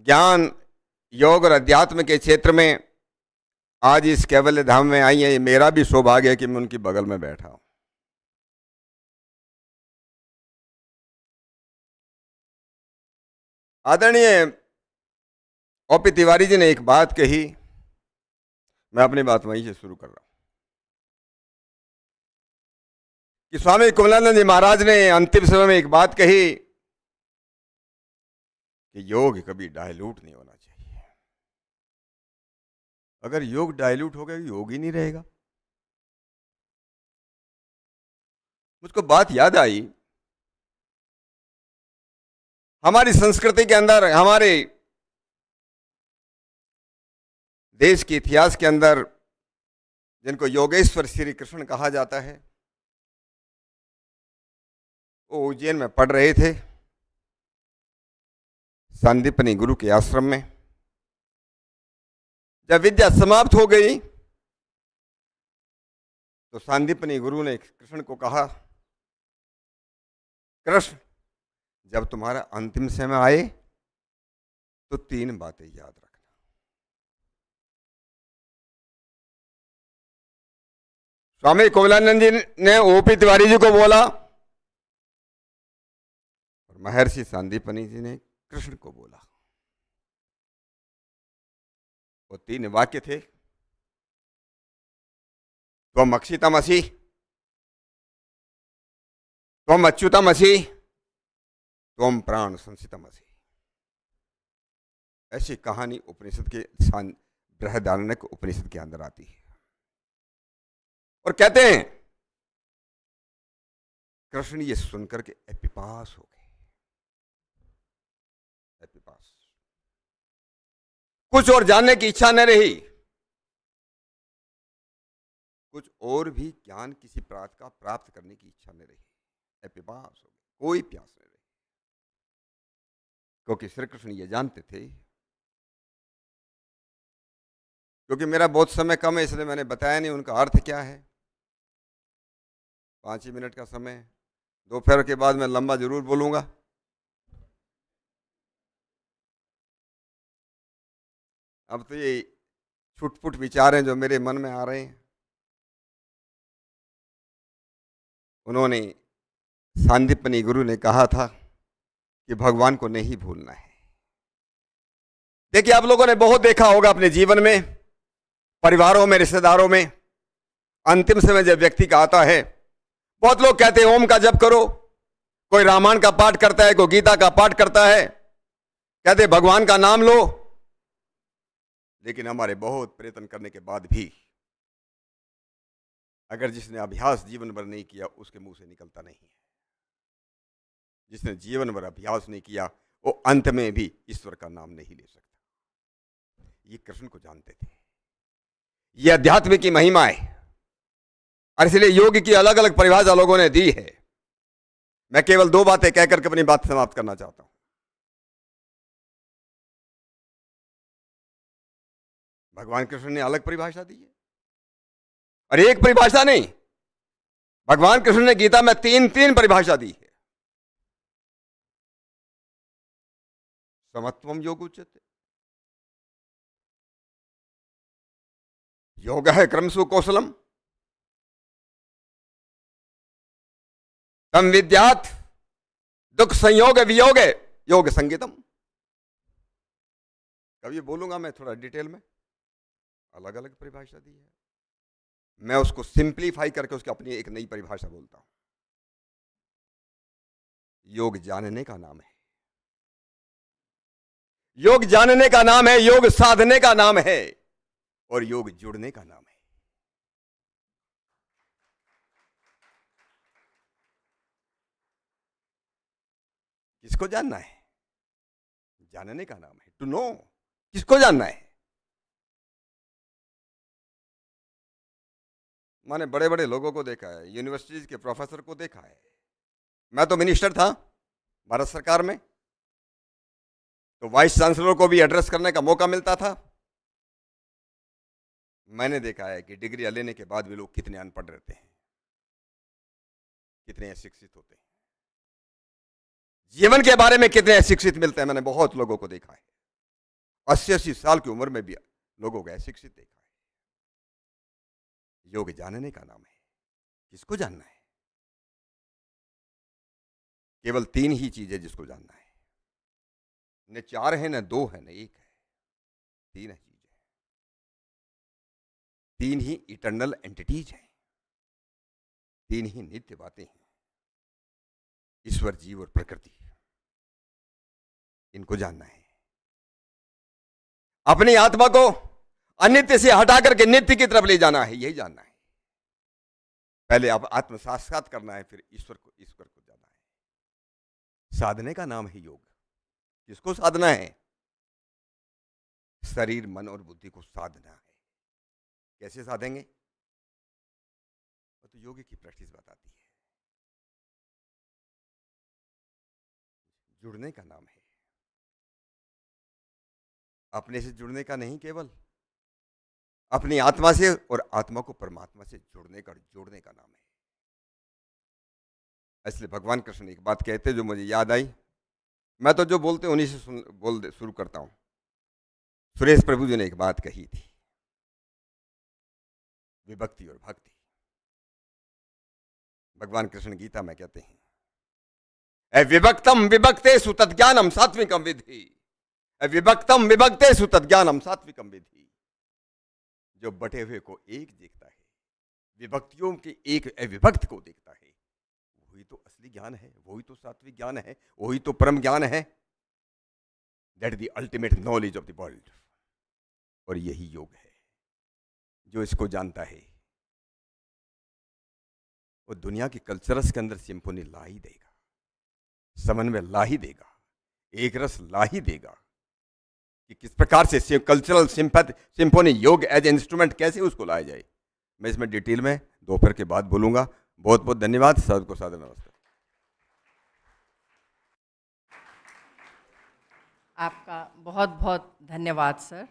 ज्ञान, योग और अध्यात्म के क्षेत्र में आज इस कैवल्य धाम में आई है। ये मेरा भी सौभाग्य है कि मैं उनकी बगल में बैठा हूं। आदरणीय ओपी तिवारी जी ने एक बात कही, मैं अपनी बात वहीं से शुरू कर रहा हूं कि स्वामी कमलानंद जी महाराज ने अंतिम समय में एक बात कही कि योग कभी डायल्यूट नहीं होना चाहिए। अगर योग डायल्यूट हो गया, योग ही नहीं रहेगा। मुझको बात याद आई, हमारी संस्कृति के अंदर, हमारे देश के इतिहास के अंदर, जिनको योगेश्वर श्री कृष्ण कहा जाता है, वो उज्जैन में पढ़ रहे थे सांदीपनी गुरु के आश्रम में। जब विद्या समाप्त हो गई तो सांदीपनी गुरु ने कृष्ण को कहा, कृष्ण, जब तुम्हारा अंतिम समय आए तो 3 बातें याद रखना। स्वामी कमलानंद जी ने ओपी तिवारी जी को बोला और महर्षि सांदीपनी जी ने कृष्ण को बोला। वो 3 वाक्य थे, त्वम अक्षितमसि, त्वम अच्युतमसि, त्वम प्राण संसितमसि। ऐसी कहानी उपनिषद के बृहदारण्यक उपनिषद के अंदर आती है। और कहते हैं कृष्ण ये सुनकर के एपिपास हो गए। एपिपास, कुछ और जानने की इच्छा न रही, कुछ और भी ज्ञान किसी प्रात का प्राप्त करने की इच्छा न रही। एपिपास हो गए, कोई प्यास नहीं रही, क्योंकि श्री कृष्ण ये जानते थे। क्योंकि मेरा बहुत समय कम है इसलिए मैंने बताया नहीं उनका अर्थ क्या है। 5 ही मिनट का समय, दोपहर के बाद मैं लंबा जरूर बोलूंगा। अब तो ये छुटपुट विचार हैं जो मेरे मन में आ रहे हैं। उन्होंने, सांदीपनी गुरु ने कहा था कि भगवान को नहीं भूलना है। देखिए, आप लोगों ने बहुत देखा होगा अपने जीवन में, परिवारों में, रिश्तेदारों में, अंतिम समय जब व्यक्ति का आता है, बहुत लोग कहते हैं ओम का जप करो, कोई रामायण का पाठ करता है, कोई गीता का पाठ करता है, कहते हैं भगवान का नाम लो। लेकिन हमारे बहुत प्रयत्न करने के बाद भी अगर जिसने अभ्यास जीवन भर नहीं किया उसके मुंह से निकलता नहीं है। जिसने जीवन भर अभ्यास नहीं किया वो अंत में भी ईश्वर का नाम नहीं ले सकता। ये कृष्ण को जानते थे। ये अध्यात्म की महिमा है और इसलिए योग की अलग अलग परिभाषा लोगों ने दी है। मैं केवल 2 बातें कहकर के अपनी बात समाप्त करना चाहता हूं। भगवान कृष्ण ने अलग परिभाषा दी है और एक परिभाषा नहीं, भगवान कृष्ण ने गीता में 3 परिभाषा दी है। समत्वम योग उच्यते, योग है क्रमसु कौशलम, तम विद्यात दुख संयोग वियोग योग संगीतम। कभी बोलूंगा मैं थोड़ा डिटेल में, अलग अलग परिभाषा दी है। मैं उसको सिंप्लीफाई करके उसकी अपनी एक नई परिभाषा बोलता हूं। योग जानने का नाम है, योग जानने का नाम है, योग साधने का नाम है और योग जुड़ने का नाम है। किसको जानना है? जानने का नाम है, टू नो। किसको जानना है? मैंने बड़े बड़े लोगों को देखा है, यूनिवर्सिटीज के प्रोफेसर को देखा है। मैं तो मिनिस्टर था भारत सरकार में, तो वाइस चांसलर को भी एड्रेस करने का मौका मिलता था। मैंने देखा है कि डिग्री लेने के बाद भी लोग कितने अनपढ़ रहते हैं, कितने अशिक्षित होते हैं, जीवन के बारे में कितने अशिक्षित मिलते हैं। मैंने बहुत लोगों को देखा है, 80-80 साल की उम्र में भी लोगों को अशिक्षित देखा है। योग जानने का नाम है। किसको जानना है? केवल 3 ही चीजें जिसको जानना है। न 4 है, न 2 है, न 1 है, 3 है चीजें। 3 ही इटर्नल एंटिटीज हैं, 3 ही नित्य बातें हैं, ईश्वर, जीव और प्रकृति। इनको जानना है। अपनी आत्मा को अनित्य से हटा करके नित्य की तरफ ले जाना है, यही जानना है। पहले आप आत्म साक्षात करना है, फिर ईश्वर को जाना है। साधने का नाम है योग। किसको साधना है? शरीर, मन और बुद्धि को साधना है। कैसे साधेंगे? तो योग की प्रैक्टिस बताती है। जुड़ने का नाम है। अपने से जुड़ने का नहीं, केवल अपनी आत्मा से और आत्मा को परमात्मा से जोड़ने का नाम है। इसलिए भगवान कृष्ण एक बात कहते जो मुझे याद आई। मैं तो जो बोलते उन्हीं से शुरू करता हूं। सुरेश प्रभु जी ने एक बात कही थी, विभक्ति और भक्ति। भगवान कृष्ण गीता में कहते हैं, अविभक्तम विभक्तेषु तद्ज्ञानम सात्विकम विद्धि, अविभक्तम विभक्तेषु तद्ज्ञानम सात्विकम विद्धि। जो बटे हुए को एक देखता है, विभक्तियों के एक अविभक्त को देखता है, वही तो असली ज्ञान है, वही तो सात्विक ज्ञान है, वही तो परम ज्ञान है। That is the ultimate knowledge of the world. और यही योग है। जो इसको जानता है वो दुनिया की कल्चरस के अंदर सिंफोनी ला ही देगा, समन्वय ला ही देगा, एक रस ला ही देगा। कि किस प्रकार से कल्चरल सिंफोनी योग एज इंस्ट्रूमेंट कैसे उसको लाया जाए, मैं इसमें डिटेल में दोपहर के बाद बोलूंगा। बहुत बहुत धन्यवाद। सबको सादर नमस्ते। आपका बहुत बहुत धन्यवाद sir.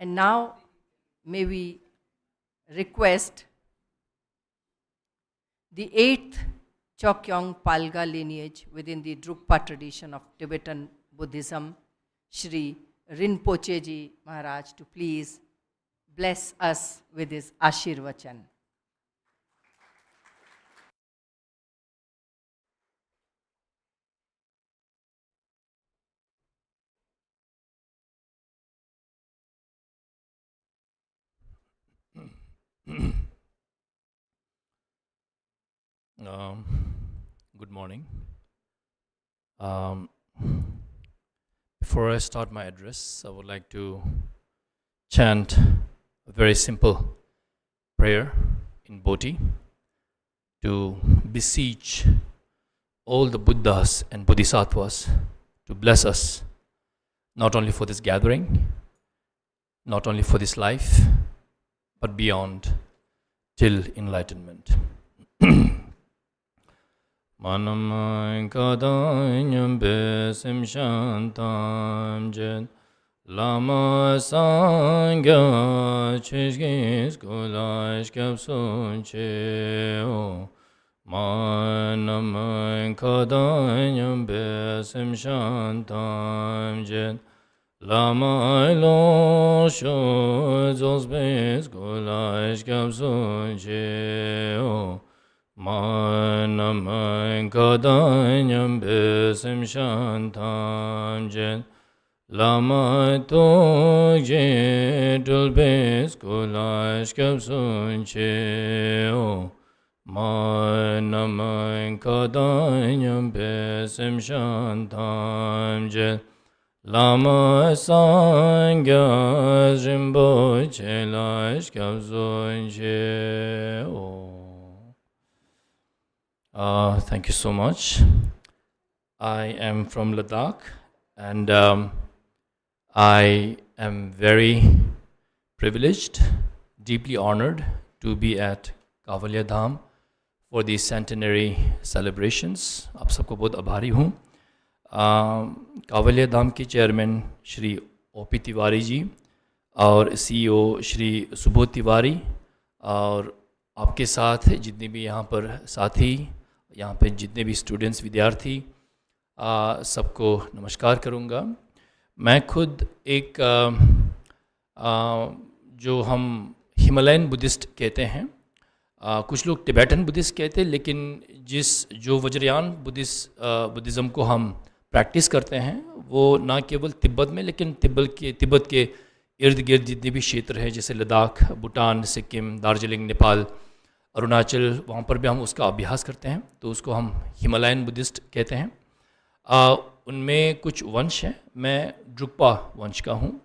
And now may we request the 8th Chokyong Palga lineage within the Drukpa tradition of Tibetan Buddhism, Shri Rinpoche ji Maharaj, to please bless us with his Ashirvachan. Good morning. Before I start my address, I would like to chant a very simple prayer in Bodhi to beseech all the Buddhas and Bodhisattvas to bless us, not only for this gathering, not only for this life, but beyond, till enlightenment. Manamai kadanyam besim shantam jen Lama sangya chishgis kulash kapsun cheo Manamai kadanyam besim shantam jen Lama lo sho zosbis kulash kapsun cheo Manamai kadanyam besim shantam jen Lama to je dulbes kulash kapsun cheo Manamai kadanyam besim shantam jen Lama sangya Rinpoche lash kapsun cheo. Thank you so much. I am from Ladakh, and I am very privileged, deeply honored to be at Kaivalyadhama for the Centenary celebrations. आप सबको बहुत आभारी हूँ. कावल्याधाम के chairman Shri OP Tiwari जी और CEO Shri Subodh Tiwari और आपके साथ जितने भी यहाँ पर साथी, यहाँ पे जितने भी स्टूडेंट्स, विद्यार्थी, सबको नमस्कार करूँगा. मैं खुद एक जो हम हिमालयन बुद्धिस्ट कहते हैं, कुछ लोग टिबेटन बुद्धिस्ट कहते हैं, लेकिन जो वज्रयान बुद्धिज़्म को हम प्रैक्टिस करते हैं वो ना केवल तिब्बत में, लेकिन तिब्बत के इर्द गिर्द जितने भी क्षेत्र हैं, जैसे लद्दाख, भूटान, सिक्किम, दार्जिलिंग, नेपाल, अरुणाचल, वहाँ पर भी हम उसका अभ्यास करते हैं, तो उसको हम हिमालयन बुद्धिस्ट कहते हैं. उनमें कुछ वंश हैं. मैं ड्रुक्पा वंश का हूँ.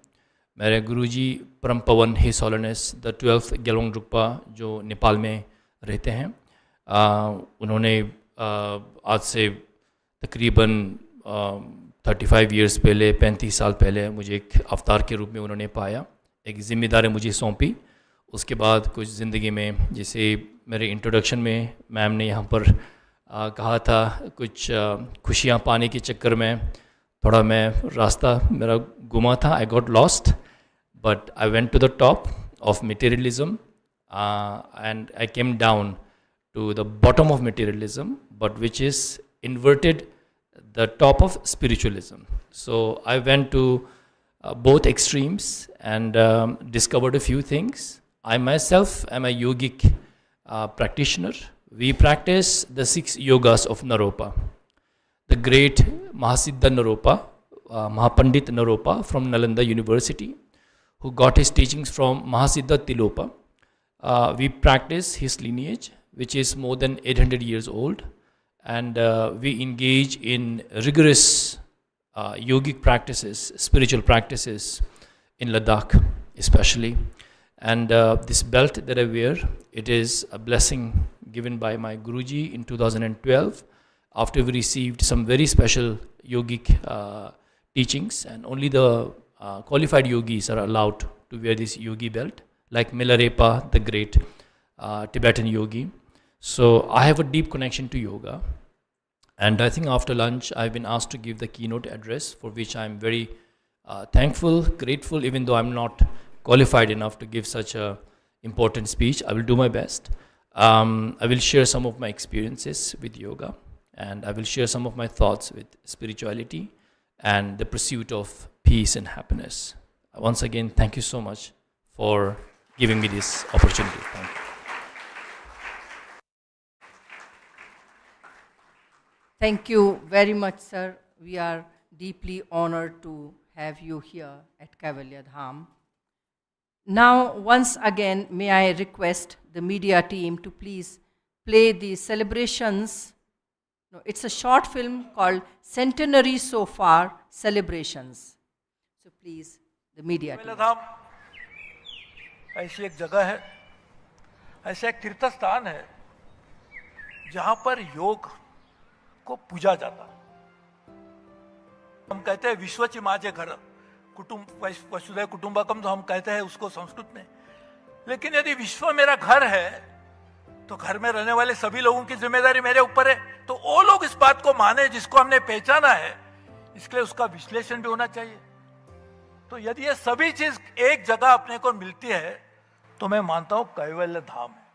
मेरे गुरुजी परम पवन हिज होलिनेस द 12th गेलोंग ड्रुक्पा जो नेपाल में रहते हैं, उन्होंने आज से तकरीबन 35 इयर्स पहले, 35 साल पहले मुझे एक अवतार के रूप में उन्होंने पाया, एक जिम्मेदारी मुझे सौंपी. उसके बाद कुछ ज़िंदगी में, जैसे मेरे इंट्रोडक्शन में मैम ने यहाँ पर कहा था, कुछ खुशियाँ पाने के चक्कर में थोड़ा मैं रास्ता मेरा गुमा था. I got lost, but I went to the top of materialism and I came down to the bottom of materialism, but which is inverted the top of spiritualism. So I went to both extremes and discovered a few things. I myself am a yogic practitioner. We practice the 6 yogas of Naropa. The great Mahasiddha Naropa, Mahapandit Naropa from Nalanda University, who got his teachings from Mahasiddha Tilopa. We practice his lineage, which is more than 800 years old, and we engage in rigorous yogic practices, spiritual practices in Ladakh especially. And this belt that I wear, it is a blessing given by my Guruji in 2012 after we received some very special yogic teachings, and only the qualified yogis are allowed to wear this yogi belt, like Milarepa, the great Tibetan yogi. So I have a deep connection to yoga, and I think after lunch I've been asked to give the keynote address, for which I'm very thankful, grateful, even though I'm not qualified enough to give such a important speech. I will do my best. I will share some of my experiences with yoga, and I will share some of my thoughts with spirituality and the pursuit of peace and happiness. Once again, thank you so much for giving me this opportunity. Thank you. Thank you very much, sir. We are deeply honored to have you here at Kaivalyadhama. Now, once again, may I request the media team to please play the celebrations. No, it's a short film called Centenary So Far Celebrations. So please, the media team. कaivalyadhama ऐसी एक जगह है ऐसा एक तीर्थ स्थान है जहां पर योग को पूजा जाता है। हम कहते हैं विश्वची माझे घर, कुटुंब वसुधैव कुटुंबकम तो हम कहते हैं उसको संस्कृत में। लेकिन यदि विश्व मेरा घर है तो घर में रहने वाले सभी लोगों की जिम्मेदारी मेरे ऊपर है। तो वो लोग इस बात को माने जिसको हमने पहचाना है, इसके लिए उसका विश्लेषण भी होना चाहिए। तो यदि ये सभी चीज एक जगह अपने को मिलती है तो मैं मानता हूं कैवल्य धाम है।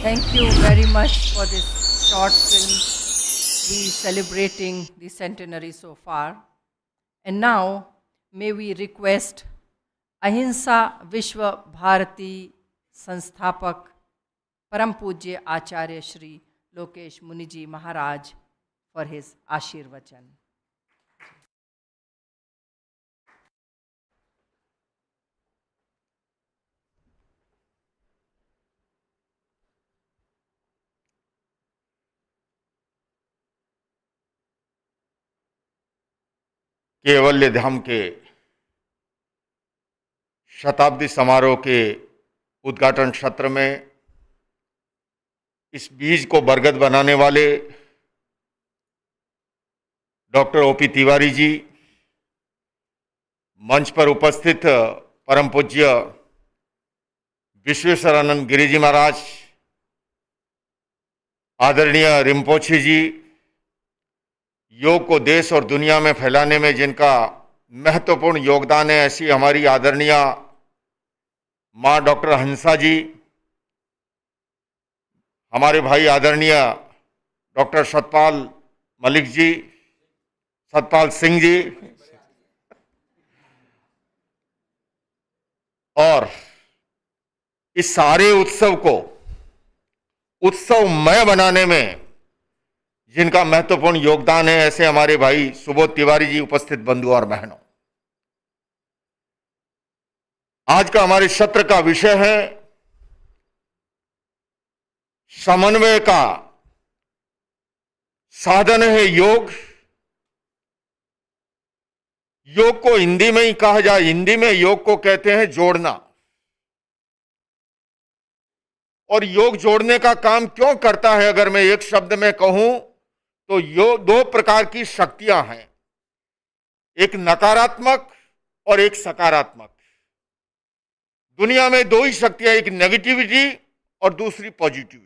Thank you very much for this short film. We celebrating the centenary so far. And now, may we request Ahimsa Vishwa Bharati Sansthapak परम पूज्य आचार्य श्री लोकेश मुनि जी महाराज for his आशीर्वचन। कैवल्य धाम के शताब्दी समारोह के उद्घाटन सत्र में इस बीज को बरगद बनाने वाले डॉक्टर ओपी तिवारी जी, मंच पर उपस्थित परम पूज्य विश्वेश्वरानंद गिरी जी महाराज, आदरणीय रिम्पोछे जी, योग को देश और दुनिया में फैलाने में जिनका महत्वपूर्ण योगदान है, ऐसी हमारी आदरणीय माँ डॉक्टर हंसा जी, हमारे भाई आदरणीय डॉक्टर सतपाल मलिक जी, सतपाल सिंह जी, और इस सारे उत्सव को उत्सवमय बनाने में जिनका महत्वपूर्ण योगदान है, ऐसे हमारे भाई सुबोध तिवारी जी, उपस्थित बंधुओं और बहनों। आज का हमारे सत्र का विषय है समन्वय का साधन है योग। योग को हिंदी में ही कहा जाए, हिंदी में योग को कहते हैं जोड़ना। और योग जोड़ने का काम क्यों करता है, अगर मैं एक शब्द में कहूं तो योग दो प्रकार की शक्तियां हैं, एक नकारात्मक और एक सकारात्मक। दुनिया में दो ही शक्तियां, एक नेगेटिविटी और दूसरी पॉजिटिविटी।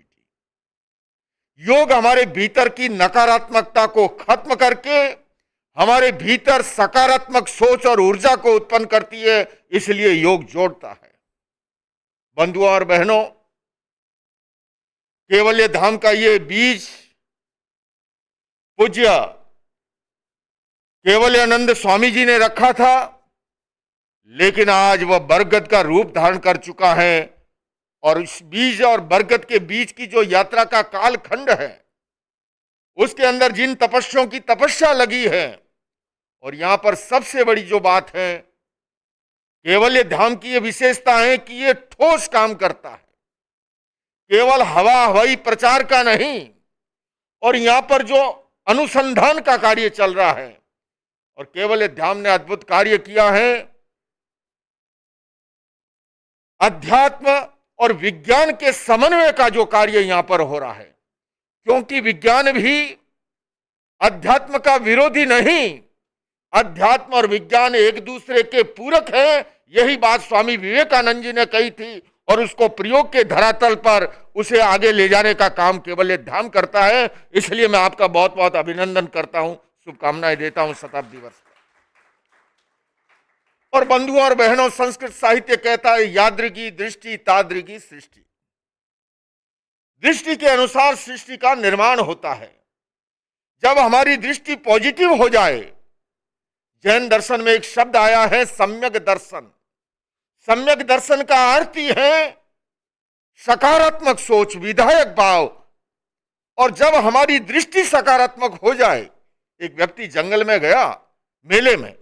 योग हमारे भीतर की नकारात्मकता को खत्म करके हमारे भीतर सकारात्मक सोच और ऊर्जा को उत्पन्न करती है, इसलिए योग जोड़ता है। बंधुओं और बहनों, कैवल्य धाम का ये बीज पूज्य कैवल्यानंद स्वामी जी ने रखा था, लेकिन आज वह बरगद का रूप धारण कर चुका है। और इस बीज और बरगद के बीच की जो यात्रा का कालखंड है, उसके अंदर जिन तपस्याओं की तपस्या लगी है, और यहां पर सबसे बड़ी जो बात है, कैवल्य धाम की यह विशेषता है कि यह ठोस काम करता है, केवल हवा हवाई प्रचार का नहीं। और यहां पर जो अनुसंधान का कार्य चल रहा है, और कैवल्य धाम ने अद्भुत कार्य किया है। अध्यात्म और विज्ञान के समन्वय का जो कार्य यहां पर हो रहा है, क्योंकि विज्ञान भी अध्यात्म का विरोधी नहीं, अध्यात्म और विज्ञान एक दूसरे के पूरक हैं। यही बात स्वामी विवेकानंद जी ने कही थी, और उसको प्रयोग के धरातल पर उसे आगे ले जाने का काम कैवल्य धाम करता है। इसलिए मैं आपका बहुत बहुत अभिनंदन करता हूं, शुभकामनाएं देता हूं शताब्दी वर्ष पर। और बंधुओं और बहनों, संस्कृत साहित्य कहता है यादृगी दृष्टि तादृगी सृष्टि। दृष्टि के अनुसार सृष्टि का निर्माण होता है। जब हमारी दृष्टि पॉजिटिव हो जाए, जैन दर्शन में एक शब्द आया है सम्यक दर्शन। सम्यक दर्शन का अर्थ ही है सकारात्मक सोच, विधायक भाव। और जब हमारी दृष्टि सकारात्मक हो जाए, एक व्यक्ति जंगल में गया मेले में,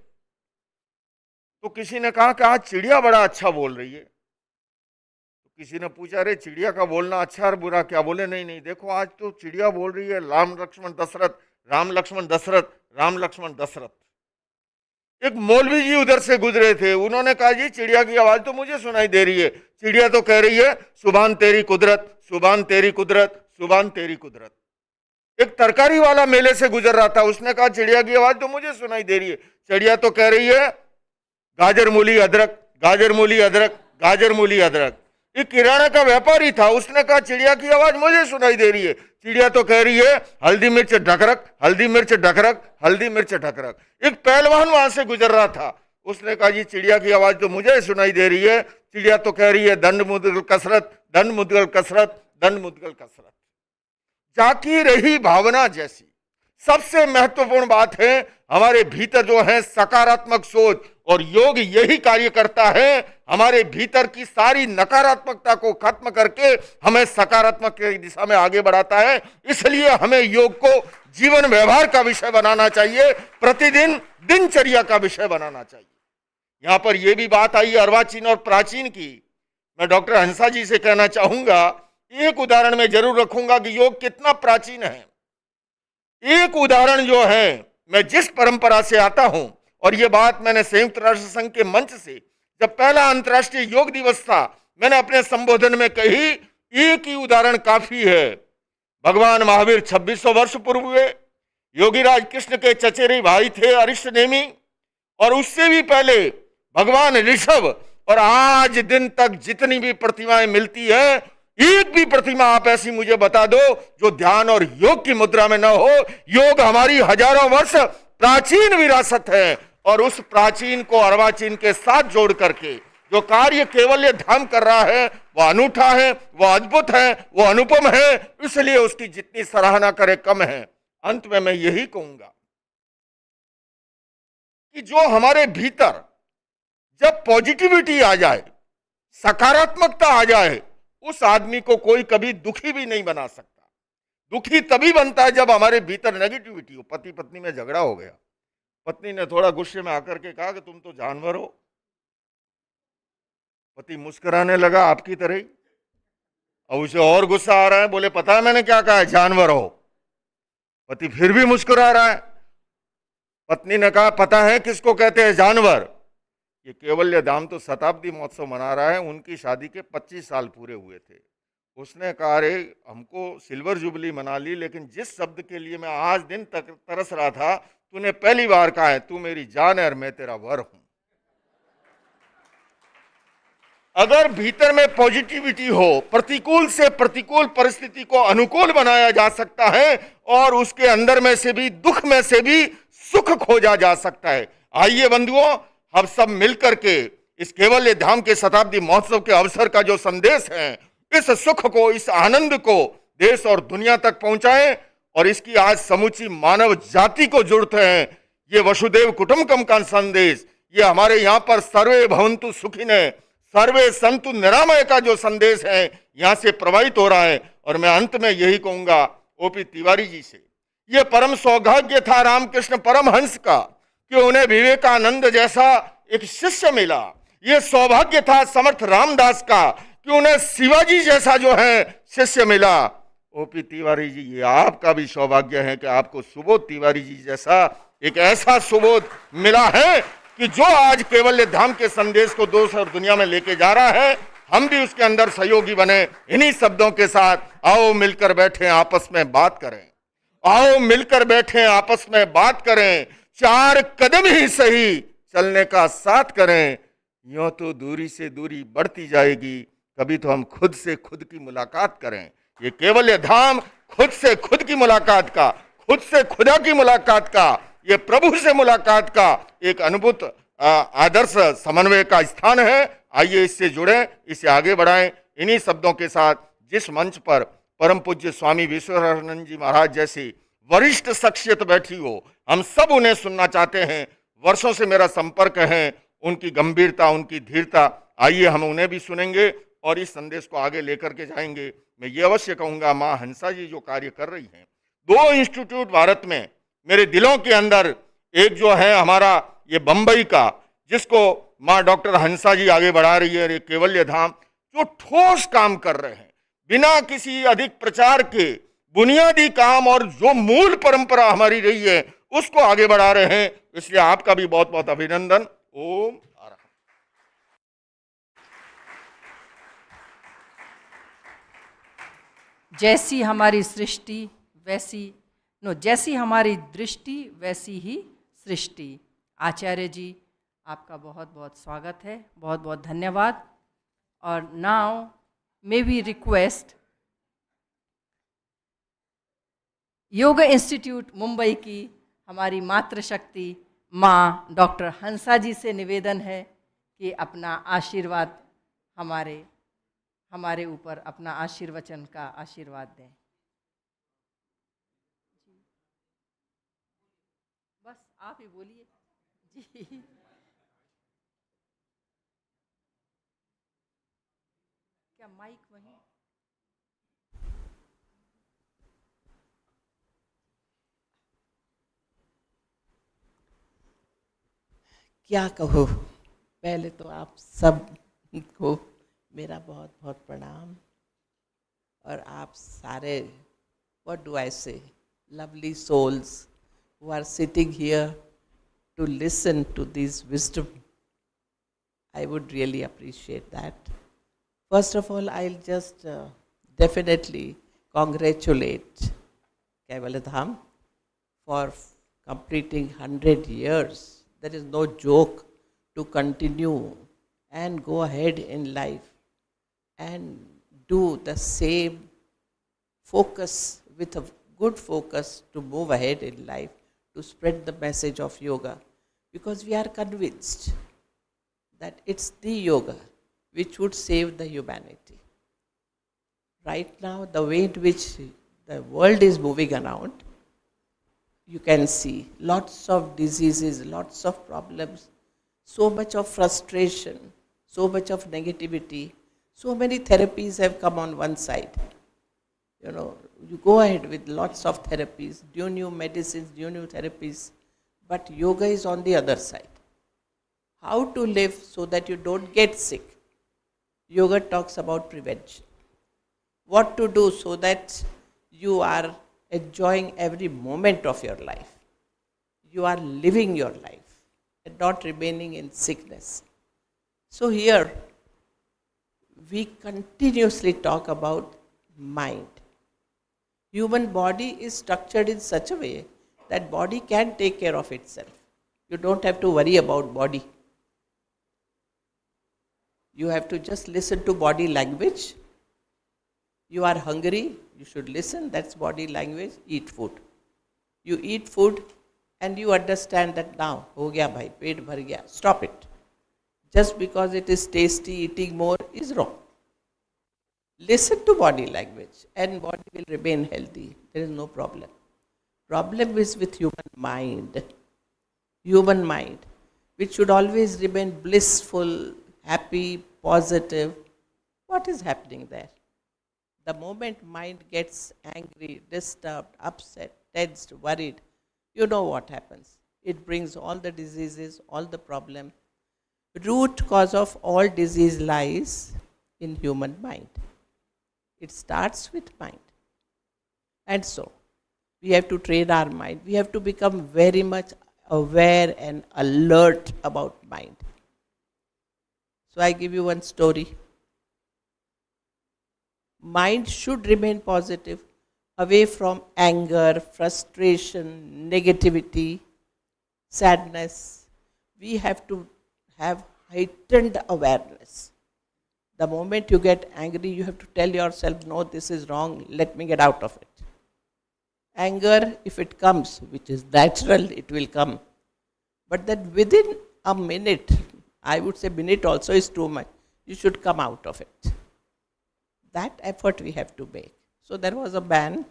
तो किसी ने कहा कि आज चिड़िया बड़ा अच्छा बोल रही है। तो किसी ने पूछा, अरे चिड़िया का बोलना अच्छा और बुरा क्या? बोले नहीं नहीं, देखो आज तो चिड़िया बोल रही है राम लक्ष्मण दशरथ, राम लक्ष्मण दशरथ, राम लक्ष्मण दशरथ। एक मौलवी जी उधर से गुजरे थे, उन्होंने कहा जी चिड़िया की आवाज तो मुझे सुनाई दे रही है, चिड़िया तो कह रही है सुभान तेरी कुदरत, सुभान तेरी कुदरत, सुभान तेरी कुदरत। एक तरकारी वाला मेले से गुजर रहा था, उसने कहा चिड़िया की आवाज तो मुझे सुनाई दे रही है, चिड़िया तो कह रही है गाजर मूली अदरक, गाजर मूली अदरक, गाजर मूली अदरक। एक किराना का व्यापारी था, उसने कहा चिड़िया की आवाज मुझे सुनाई दे रही है, चिड़िया तो कह रही है हल्दी मिर्च ढकरक, हल्दी मिर्च ढकरक, हल्दी मिर्च ढकरक। एक पहलवान वहां से गुजर रहा था, उसने कहा जी चिड़िया की आवाज तो मुझे सुनाई दे रही है, चिड़िया तो कह रही है दंड मुद्गल कसरत, दंड मुद्गल कसरत, दंड मुद्गल कसरत। जाकी रही भावना जैसी सबसे महत्वपूर्ण बात है हमारे भीतर जो है सकारात्मक सोच, और योग यही कार्य करता है, हमारे भीतर की सारी नकारात्मकता को खत्म करके हमें सकारात्मक की दिशा में आगे बढ़ाता है। इसलिए हमें योग को जीवन व्यवहार का विषय बनाना चाहिए, प्रतिदिन दिनचर्या का विषय बनाना चाहिए। यहां पर यह भी बात आई अर्वाचीन और प्राचीन की। मैं डॉक्टर हंसा जी से कहना चाहूंगा, एक उदाहरण में जरूर रखूंगा कि योग कितना प्राचीन है। एक उदाहरण जो है, मैं जिस परंपरा से आता हूं, और यह बात मैंने संयुक्त राष्ट्र संघ के मंच से जब पहला अंतर्राष्ट्रीय योग दिवस था, मैंने अपने संबोधन में कही, एक ही उदाहरण काफी है। भगवान महावीर 2600 वर्ष पूर्व हुए, योगीराज कृष्ण के चचेरे भाई थे अरिष्ट नेमी, और उससे भी पहले भगवान ऋषभ, और आज दिन तक जितनी भी प्रतिमाएं मिलती है, एक भी प्रतिमा आप ऐसी मुझे बता दो जो ध्यान और योग की मुद्रा में न हो। योग हमारी हजारों वर्ष प्राचीन विरासत है, और उस प्राचीन को अर्वाचीन के साथ जोड़ करके जो कार्य कैवल्य धाम कर रहा है, वह अनूठा है, वह अद्भुत है, वह अनुपम है, इसलिए उसकी जितनी सराहना करे कम है। अंत में मैं यही कहूंगा कि जो हमारे भीतर जब पॉजिटिविटी आ जाए, सकारात्मकता आ जाए, उस आदमी को कोई कभी दुखी भी नहीं बना सकता। दुखी तभी बनता है जब हमारे भीतर नेगेटिविटी हो। पति पत्नी में झगड़ा हो गया, पत्नी ने थोड़ा गुस्से में आकर के कहा कि तुम तो जानवर हो। पति मुस्कुराने लगा आपकी तरह ही, अब उसे और गुस्सा आ रहा है, बोले पता है मैंने क्या कहा है, जानवर हो। पति फिर भी मुस्कुरा रहा है। पत्नी ने कहा पता है किसको कहते हैं जानवर? ये कैवल्य धाम तो शताब्दी महोत्सव मना रहा है, उनकी शादी के 25 साल पूरे हुए थे। उसने कहा अरे हमको सिल्वर जुबली मना ली, लेकिन जिस शब्द के लिए मैं आज दिन तक तरस रहा था, तूने पहली बार कहा है, तू मेरी जान है और मैं तेरा वर हूं। अगर भीतर में पॉजिटिविटी हो, प्रतिकूल से प्रतिकूल परिस्थिति को अनुकूल बनाया जा सकता है, और उसके अंदर में से भी, दुख में से भी सुख खोजा जा सकता है। आइए बंधुओं, हम सब मिलकर के इस कैवल्य धाम के शताब्दी महोत्सव के अवसर का जो संदेश है, इस सुख को, इस आनंद को देश और दुनिया तक पहुंचाएं, और इसकी आज समूची मानव जाति को जरूरत है। ये वसुदेव कुटुंबकम का संदेश, ये हमारे यहाँ पर सर्वे भवन्तु सुखिनः, सर्वे संतु निरामय का जो संदेश है, यहाँ से प्रवाहित हो रहा है। और मैं अंत में यही कहूंगा ओपी तिवारी जी से, ये परम सौभाग्य था रामकृष्ण परमहंस का कि उन्हें विवेकानंद जैसा एक शिष्य मिला। ये सौभाग्य था समर्थ रामदास का कि उन्हें शिवाजी जैसा जो है शिष्य मिला। ओपी तिवारी जी, ये आपका भी सौभाग्य है कि आपको सुबोध तिवारी जी जैसा एक ऐसा सुबोध मिला है कि जो आज कैवल्य धाम के संदेश को देश और दुनिया में लेके जा रहा है। हम भी उसके अंदर सहयोगी बने। इन्हीं शब्दों के साथ आओ मिलकर बैठे आपस में बात करें, आओ मिलकर बैठे आपस में बात करें, 4 कदम ही सही चलने का साथ करें। यूं तो दूरी से दूरी बढ़ती जाएगी, कभी तो हम खुद से खुद की मुलाकात करें। ये कैवल्य धाम खुद से खुद की मुलाकात का, खुद से खुदा की मुलाकात का, ये प्रभु से मुलाकात का एक अद्भुत आदर्श समन्वय का स्थान है। आइए इससे जुड़ें, इसे आगे बढ़ाएं। इन्हीं शब्दों के साथ जिस मंच पर परम पूज्य स्वामी विश्वेश्वरानंद जी महाराज जैसी वरिष्ठ शख्सियत बैठी हो, हम सब उन्हें सुनना चाहते हैं। वर्षों से मेरा संपर्क है, उनकी गंभीरता, उनकी धीरता, आइए हम उन्हें भी सुनेंगे और इस संदेश को आगे लेकर के जाएंगे। मैं ये अवश्य कहूँगा, माँ हंसा जी जो कार्य कर रही हैं, 2 इंस्टीट्यूट भारत में मेरे दिलों के अंदर, एक जो है हमारा ये बम्बई का, जिसको माँ डॉक्टर हंसा जी आगे बढ़ा रही है, ये कैवल्य धाम जो ठोस काम कर रहे हैं, बिना किसी अधिक प्रचार के बुनियादी काम और जो मूल परंपरा हमारी रही है उसको आगे बढ़ा रहे हैं। इसलिए आपका भी बहुत बहुत अभिनंदन। ओम आराम। जैसी हमारी सृष्टि वैसी जैसी हमारी दृष्टि वैसी ही सृष्टि। आचार्य जी, आपका बहुत बहुत स्वागत है, बहुत बहुत धन्यवाद। और नाउ मे वी रिक्वेस्ट योग इंस्टीट्यूट मुंबई की हमारी मातृशक्ति माँ डॉक्टर हंसा जी से निवेदन है कि अपना आशीर्वाद हमारे ऊपर अपना आशीर्वचन का आशीर्वाद दें। आप ही बोलिए जी। क्या माइक वहीं? क्या कहो, पहले तो आप सब को मेरा बहुत बहुत प्रणाम, और आप सारे, what do I say, lovely souls who are sitting here to listen to this wisdom. I would really appreciate that. First of all, I'll just definitely congratulate Kaivalyadhama for completing 100 years. There is no joke to continue and go ahead in life and do the same focus, with a good focus to move ahead in life, to spread the message of yoga, because we are convinced that it's the yoga which would save the humanity. Right now, the way in which the world is moving around, you can see lots of diseases, lots of problems, so much of frustration, so much of negativity, so many therapies have come on one side. You know, you go ahead with lots of therapies, new medicines, new therapies, but yoga is on the other side. How to live so that you don't get sick. Yoga talks about prevention. What to do so that you are enjoying every moment of your life. You are living your life and not remaining in sickness. So here, we continuously talk about mind. Human body is structured in such a way that body can take care of itself. You don't have to worry about body. You have to just listen to body language. You are hungry, you should listen, that's body language, eat food. You eat food and you understand that now, ho gaya bhai, pet bhar gaya, stop it. Just because it is tasty, eating more is wrong. Listen to body language and body will remain healthy. There is no problem. Problem is with human mind. Human mind, which should always remain blissful, happy, positive. What is happening there? The moment mind gets angry, disturbed, upset, tensed, worried, you know what happens. It brings all the diseases, all the problems. Root cause of all disease lies in human mind. It starts with mind. And so, we have to train our mind. We have to become very much aware and alert about mind. So I give you one story. Mind should remain positive, away from anger, frustration, negativity, sadness. We have to have heightened awareness. The moment you get angry, you have to tell yourself, no, this is wrong, let me get out of it. Anger, if it comes, which is natural, it will come. But that within a minute, I would say minute also is too much, you should come out of it. That effort we have to make. So there was a man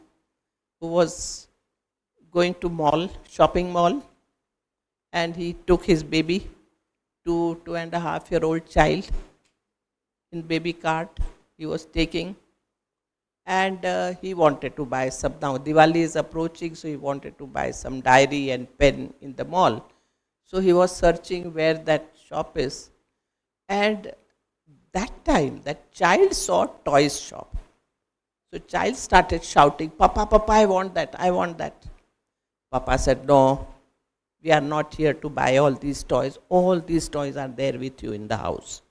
who was going to mall, shopping mall, and he took his baby, 2.5-year-old child, in baby cart he was taking, and he wanted to buy some. Now Diwali is approaching, so he wanted to buy some diary and pen in the mall. So he was searching where that shop is, and that time that child saw toys shop. So child started shouting, Papa, Papa, I want that, I want that. Papa said, no, we are not here to buy all these toys. All these toys are there with you in the house.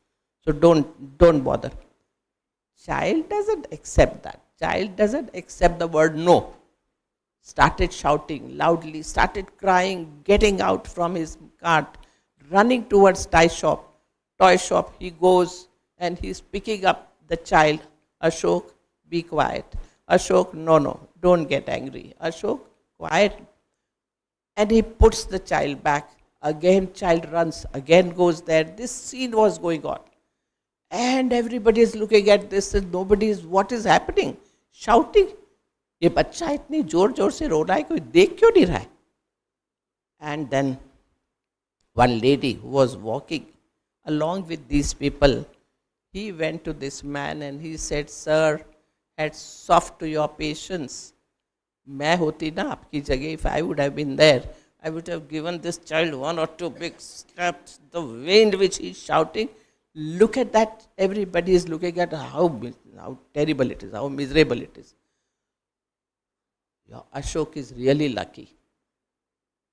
So don't bother. Child doesn't accept that. Child doesn't accept the word no. Started shouting loudly, started crying, getting out from his cart, running towards toy shop. He goes and he's picking up the child. Ashok, be quiet. Ashok, no, don't get angry. Ashok, quiet. And he puts the child back. Again, child runs, again goes there. This scene was going on. And everybody is looking at this and nobody is, what is happening? Shouting. ये बच्चा इतनी जोर जोर से रो रहा है, कोई देख क्यों नहीं रहा है? And then one lady who was walking along with these people, he went to this man and he said, "Sir, hats off to your patience. मैं होती ना आपकी जगह, if I would have been there, I would have given this child one or two big steps. The way in which he's shouting, look at that. Everybody is looking at how terrible it is, how miserable it is. Your Ashok is really lucky."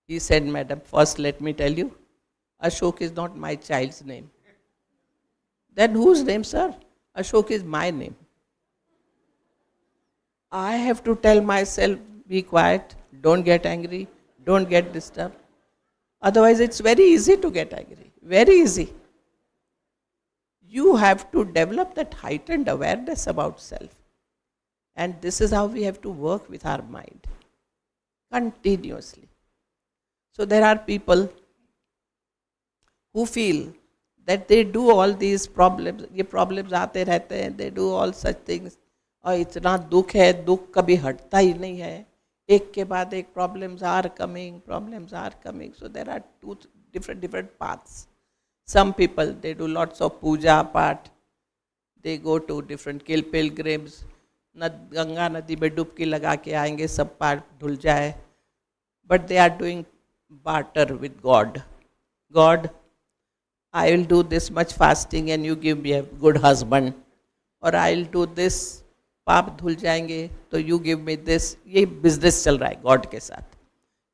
He said, "Madam, first let me tell you, Ashok is not my child's name." "Then whose name, sir?" "Ashok is my name. I have to tell myself, be quiet, don't get angry, don't get disturbed. Otherwise, it's very easy to get angry, very easy." You have to develop that heightened awareness about self. And this is how we have to work with our mind, continuously. So there are people who feel that they do all these problems, ये problems आते रहते हैं, they do all such things, और इतना दुख है, दुख कभी हटता ही नहीं है, एक के बाद एक problems are coming. So there are two different paths. Some people, they do lots of puja part, they go to different pilgrims, Ganga नदी में डुबकी लगा के आएंगे, सब पाप धुल जाए. But they are doing barter with God. God, I will do this much fasting and you give me a good husband. Or I will do this, पाप धुल जाएंगे तो you give me this. ये business चल रहा है God के साथ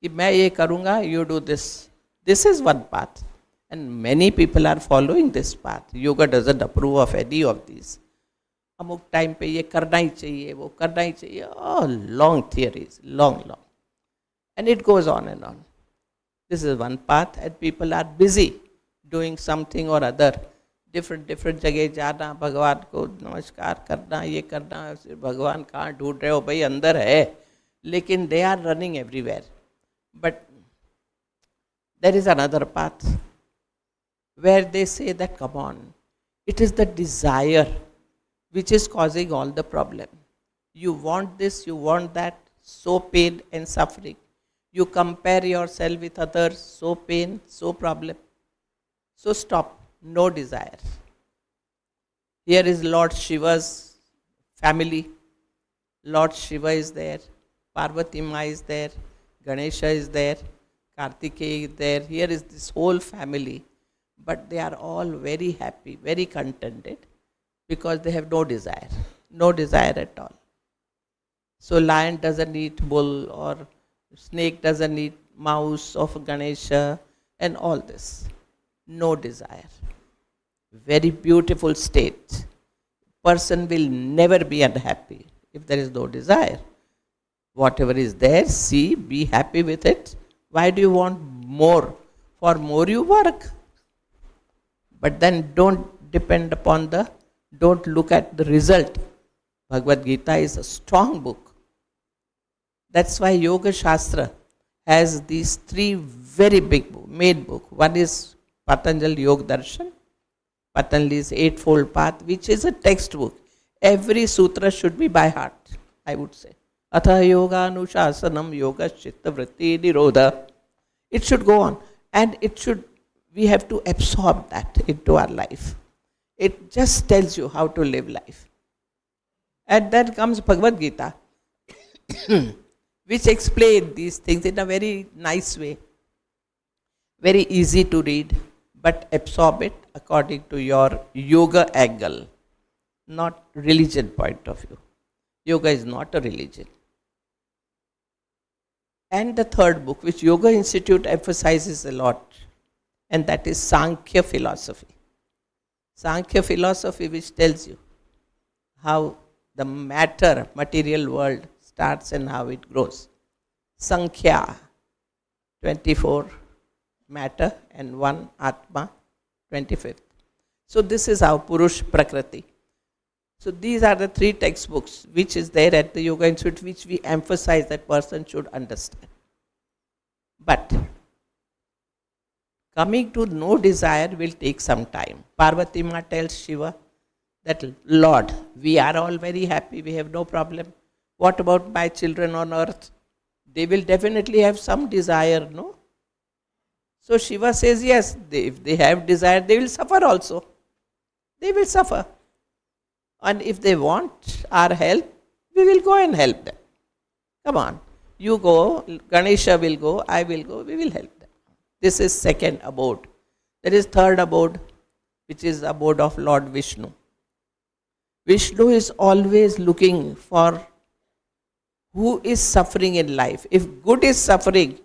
कि मैं ये करूँगा, you do this. This is one path. And many people are following this path. Yoga doesn't approve of any of these. अमुक टाइम पे ये करना ही चाहिए, वो करना ही चाहिए. Oh, long theories, long. And it goes on and on. This is one path and people are busy doing something or other. Different जगह जाना, भगवान को नमस्कार करना, ये करना. भगवान कहाँ ढूंढ रहे हो भाई, अंदर है. लेकिन they are running everywhere. But there is another path where they say that, come on, it is the desire which is causing all the problem. You want this, you want that, so pain and suffering. You compare yourself with others, so pain, so problem. So stop, no desire. Here is Lord Shiva's family. Lord Shiva is there, Parvati Ma is there, Ganesha is there, Kartikeya is there. Here is this whole family. But they are all very happy, very contented, because they have no desire at all. So lion doesn't eat bull, or snake doesn't eat mouse of Ganesha, and all this. No desire. Very beautiful state. Person will never be unhappy if there is no desire. Whatever is there, see, be happy with it. Why do you want more? For more you work. But then don't look at the result. Bhagavad Gita is a strong book. That's why Yoga Shastra has these three very big main book. One is Patanjali Yoga Darshan, Patanjali's Eightfold Path, which is a textbook. Every sutra should be by heart, I would say. Atha Yoga Anushasanam Yoga Chitta Vritti Nirodha. It should go on. And we have to absorb that into our life. It just tells you how to live life. And then comes Bhagavad Gita, which explains these things in a very nice way. Very easy to read, but absorb it according to your yoga angle, not religion point of view. Yoga is not a religion. And the third book, which Yoga Institute emphasizes a lot, and that is Sankhya philosophy. Sankhya philosophy, which tells you how the material world starts and how it grows. Sankhya, 24 matter and 1 Atma, 25th. So this is how Purush Prakriti. So these are the three textbooks which is there at the Yoga Institute, which we emphasize that person should understand. But coming to no desire will take some time. Parvati Ma tells Shiva that, Lord, we are all very happy, we have no problem. What about my children on earth? They will definitely have some desire, no? So Shiva says, yes, if they have desire, they will suffer also. They will suffer. And if they want our help, we will go and help them. Come on. You go, Ganesha will go, I will go, we will help them. This is second abode. There is third abode, which is abode of Lord Vishnu. Vishnu is always looking for who is suffering in life. If good is suffering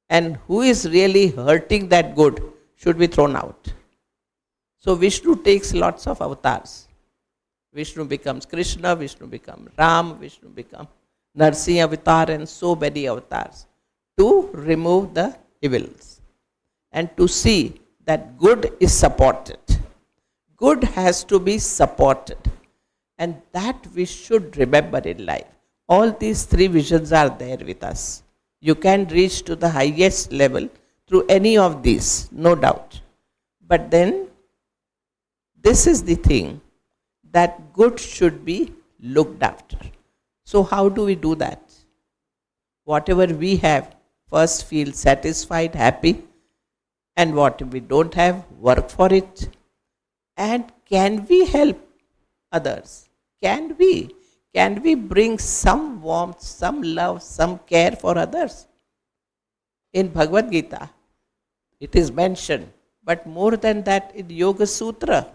and who is really hurting that good should be thrown out. So Vishnu takes lots of avatars. Vishnu becomes Krishna, Vishnu becomes Ram, Vishnu becomes Narsimha avatar and so many avatars to remove the evils and to see that good is supported. Good has to be supported, and that we should remember in life. All these three visions are there with us. You can reach to the highest level through any of these, no doubt. But then, this is the thing, that good should be looked after. So how do we do that? Whatever we have, first feel satisfied, happy, and what we don't have, work for it. And can we help others? Can we? Can we bring some warmth, some love, some care for others? In Bhagavad Gita, it is mentioned, but more than that in Yoga Sutra,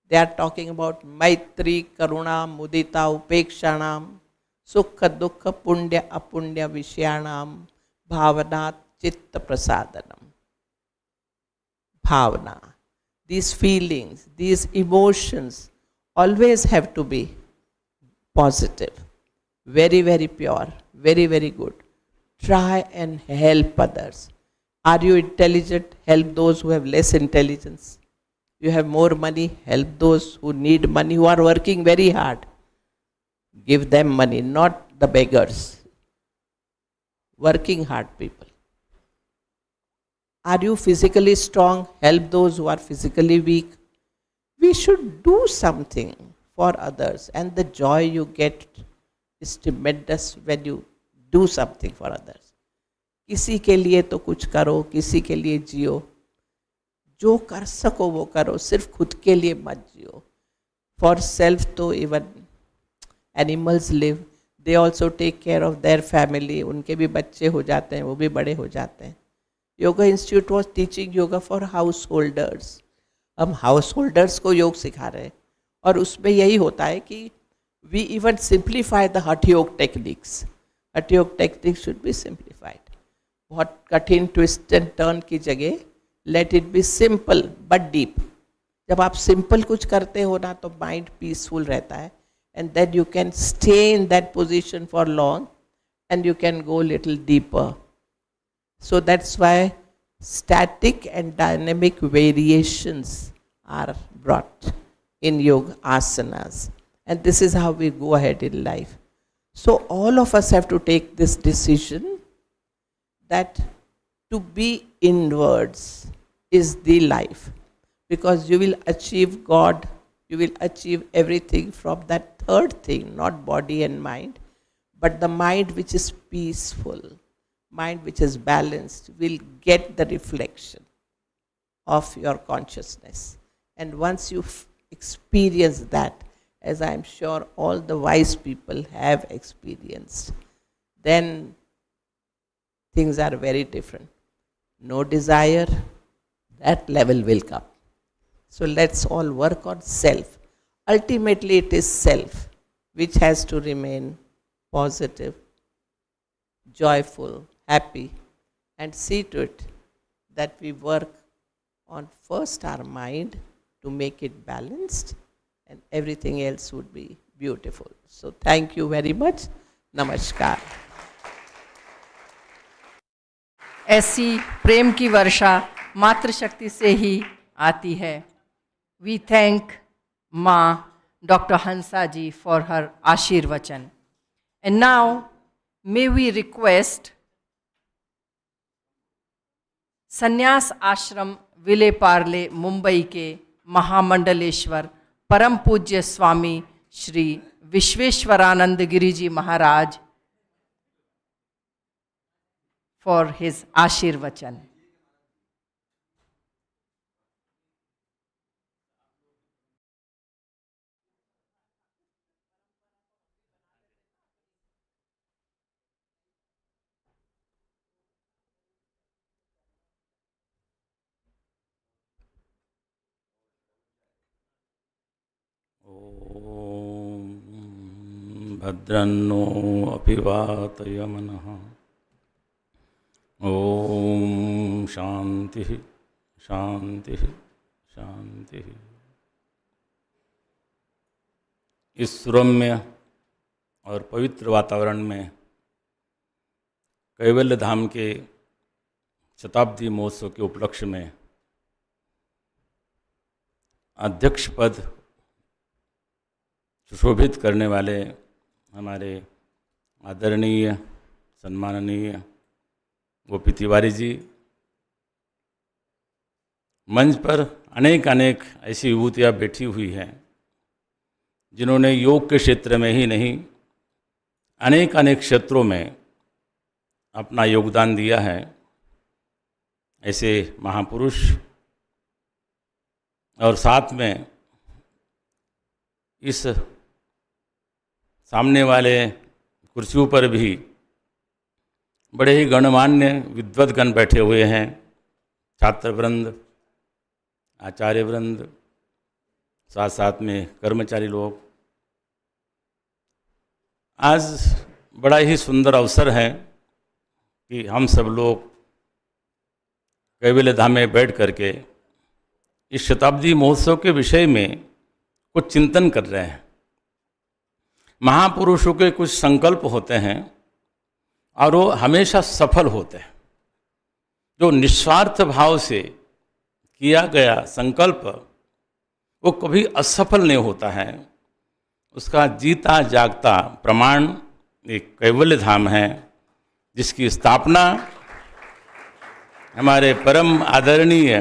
they are talking about Maitri, Karuna, Mudita, Upekshanam, Sukha, Dukha, Punya, Apunya, Vishyanam, Bhavana, Chitta Prasadanam. Bhavana. These feelings, these emotions always have to be positive, very, very pure, very, very good. Try and help others. Are you intelligent? Help those who have less intelligence. You have more money, help those who need money, who are working very hard. Give them money, not the beggars. Working hard people. Are you physically strong? Help those who are physically weak. We should do something for others, and the joy you get is tremendous when you do something for others. किसी के लिए तो कुछ करो, किसी के लिए जियो. जो कर सको वो करो, सिर्फ खुद के लिए मत जियो. For self तो even animals live. They also take care of their family. उनके भी बच्चे हो जाते हैं, वो भी बड़े हो जाते हैं. Yoga Institute was teaching yoga for householders. हम householders को योग सिखा रहे हैं. और उसमें यही होता है कि we even simplify the Hatha Yoga techniques. Hatha Yoga techniques should be simplified. बहुत कठिन twist and turn की जगह let it be simple but deep. जब आप simple कुछ करते हो ना तो mind peaceful रहता है, and then you can stay in that position for long and you can go little deeper. So that's why static and dynamic variations are brought in yoga asanas, and this is how we go ahead in life. So all of us have to take this decision that to be inwards is the life, because you will achieve God, you will achieve everything from that third thing, not body and mind, but the mind which is peaceful, mind which is balanced will get the reflection of your consciousness. And once you experience that, as I am sure all the wise people have experienced, then things are very different. No desire, that level will come. So let's all work on self. Ultimately it is self which has to remain positive, joyful, happy, and see to it that we work on first our mind to make it balanced, and everything else would be beautiful. So thank you very much. Namaskar. ऐसी प्रेम की वर्षा मातृ शक्ति से ही आती है. We thank Ma Dr. Hansaji for her Ashirvachan. And now may we request संन्यास आश्रम विले पार्ले मुंबई के महामंडलेश्वर परम पूज्य स्वामी श्री विश्वेश्वरानंद गिरी जी महाराज for his Ashirvachan. भद्रन्नो अपि वातयमनः। ओम शांति शांति शांति। इस सुरम्य और पवित्र वातावरण में कैवल्य धाम के शताब्दी महोत्सव के उपलक्ष्य में अध्यक्ष पद सुशोभित करने वाले हमारे आदरणीय सम्माननीय गोपी तिवारी जी, मंच पर अनेक अनेक ऐसी विभूतियाँ बैठी हुई हैं जिन्होंने योग के क्षेत्र में ही नहीं अनेक अनेक क्षेत्रों में अपना योगदान दिया है। ऐसे महापुरुष और साथ में इस सामने वाले कुर्सियों पर भी बड़े ही गणमान्य विद्वद्गण बैठे हुए हैं, छात्र वृंद, आचार्य वृंद, साथ साथ में कर्मचारी लोग। आज बड़ा ही सुंदर अवसर है कि हम सब लोग कैवल्य धाम में बैठ करके इस शताब्दी महोत्सव के विषय में कुछ चिंतन कर रहे हैं। महापुरुषों के कुछ संकल्प होते हैं और वो हमेशा सफल होते हैं। जो निस्वार्थ भाव से किया गया संकल्प वो कभी असफल नहीं होता है। उसका जीता जागता प्रमाण एक कैवल्य धाम है, जिसकी स्थापना हमारे परम आदरणीय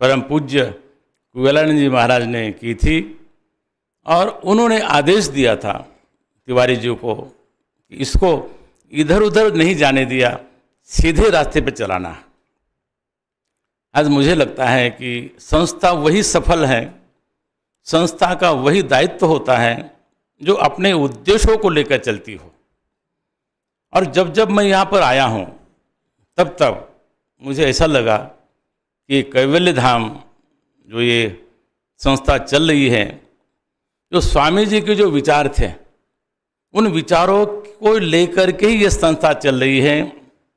परम पूज्य कैवल्यानंद जी महाराज ने की थी। और उन्होंने आदेश दिया था तिवारी जी को कि इसको इधर उधर नहीं जाने दिया, सीधे रास्ते पे चलाना। आज मुझे लगता है कि संस्था वही सफल है, संस्था का वही दायित्व होता है जो अपने उद्देश्यों को लेकर चलती हो। और जब जब मैं यहाँ पर आया हूँ तब तब मुझे ऐसा लगा कि कैवल्य धाम जो ये संस्था चल रही है, जो स्वामी जी के जो विचार थे उन विचारों को लेकर के ही ये संस्था चल रही है।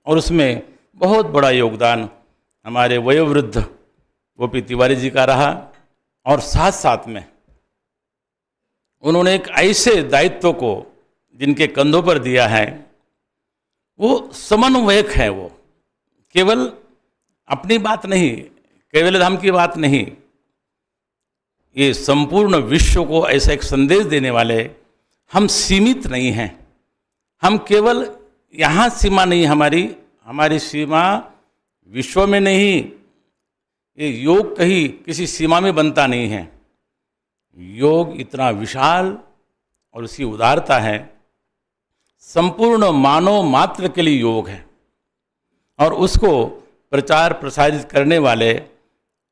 और उसमें बहुत बड़ा योगदान हमारे वयोवृद्ध गोपी तिवारी जी का रहा। और साथ साथ में उन्होंने एक ऐसे दायित्व को जिनके कंधों पर दिया है, वो समन्वयक है। वो केवल अपनी बात नहीं, कैवल्य धाम की बात नहीं, ये संपूर्ण विश्व को ऐसा एक संदेश देने वाले। हम सीमित नहीं हैं, हम केवल यहाँ सीमा नहीं, हमारी सीमा विश्व में नहीं। ये योग कहीं किसी सीमा में बनता नहीं है। योग इतना विशाल और उसकी उदारता है, संपूर्ण मानव मात्र के लिए योग है। और उसको प्रचार प्रसारित करने वाले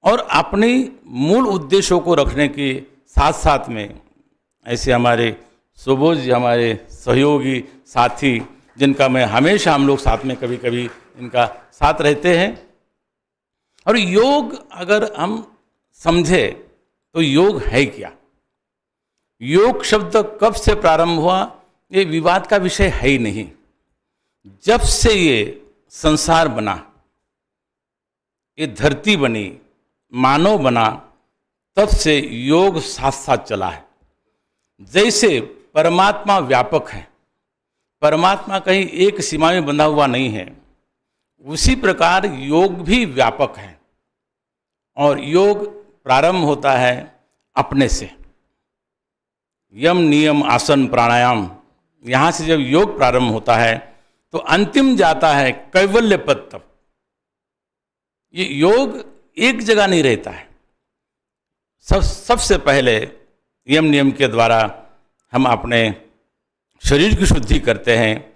और अपनी मूल उद्देश्यों को रखने के साथ साथ में ऐसे हमारे सुबोध जी, हमारे सहयोगी साथी, जिनका मैं हमेशा हम लोग साथ में कभी कभी इनका साथ रहते हैं। और योग अगर हम समझे तो योग है क्या, योग शब्द कब से प्रारंभ हुआ, ये विवाद का विषय है ही नहीं। जब से ये संसार बना, ये धरती बनी, मानव बना, तब से योग साथ साथ चला है। जैसे परमात्मा व्यापक है, परमात्मा कहीं एक सीमा में बंधा हुआ नहीं है, उसी प्रकार योग भी व्यापक है। और योग प्रारंभ होता है अपने से। यम नियम आसन प्राणायाम, यहाँ से जब योग प्रारंभ होता है तो अंतिम जाता है कैवल्य पद तक। ये योग एक जगह नहीं रहता है। सबसे पहले यम नियम के द्वारा हम अपने शरीर की शुद्धि करते हैं,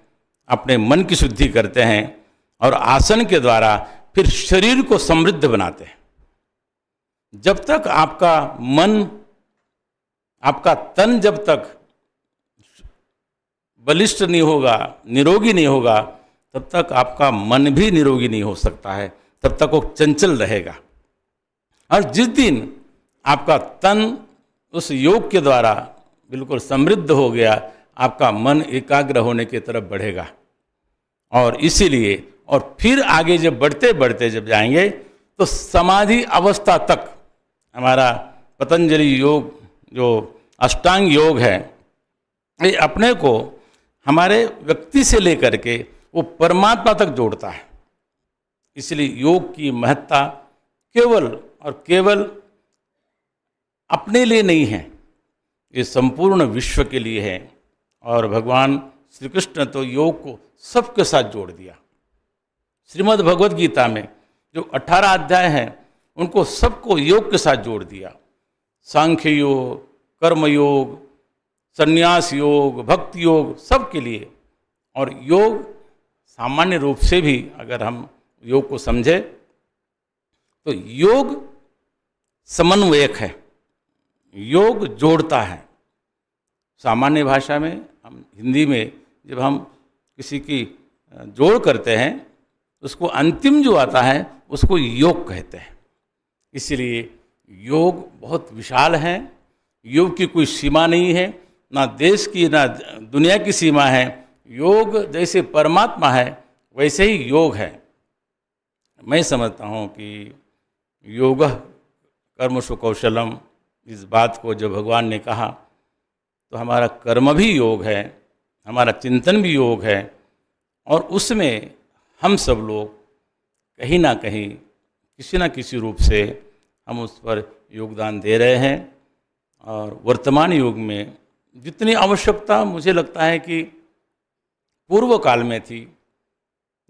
अपने मन की शुद्धि करते हैं, और आसन के द्वारा फिर शरीर को समृद्ध बनाते हैं। जब तक आपका मन, आपका तन जब तक बलिष्ठ नहीं होगा, निरोगी नहीं होगा, तब तक आपका मन भी निरोगी नहीं हो सकता है, तब तक वो चंचल रहेगा। और जिस दिन आपका तन उस योग के द्वारा बिल्कुल समृद्ध हो गया, आपका मन एकाग्र होने की तरफ बढ़ेगा। और इसीलिए और फिर आगे जब बढ़ते बढ़ते जब जाएंगे तो समाधि अवस्था तक हमारा पतंजलि योग जो अष्टांग योग है, ये अपने को हमारे व्यक्ति से लेकर के वो परमात्मा तक जोड़ता है। इसलिए योग की महत्ता केवल और केवल अपने लिए नहीं है, ये संपूर्ण विश्व के लिए है। और भगवान श्री कृष्ण तो योग को सबके साथ जोड़ दिया। श्रीमद् भगवद गीता में जो 18 अध्याय हैं उनको सबको योग के साथ जोड़ दिया। सांख्य योग, कर्म योग, संन्यास योग, भक्ति योग, सब के लिए। और योग सामान्य रूप से भी अगर हम योग को समझे तो योग समन्वयक है, योग जोड़ता है। सामान्य भाषा में हम हिंदी में जब हम किसी की जोड़ करते हैं उसको अंतिम जो आता है उसको योग कहते हैं। इसलिए योग बहुत विशाल है, योग की कोई सीमा नहीं है, ना देश की ना दुनिया की सीमा है। योग जैसे परमात्मा है वैसे ही योग है। मैं समझता हूँ कि योग कर्मसु कौशलम, इस बात को जब भगवान ने कहा तो हमारा कर्म भी योग है, हमारा चिंतन भी योग है। और उसमें हम सब लोग कहीं ना कहीं किसी न किसी रूप से हम उस पर योगदान दे रहे हैं। और वर्तमान युग में जितनी आवश्यकता मुझे लगता है कि पूर्व काल में थी,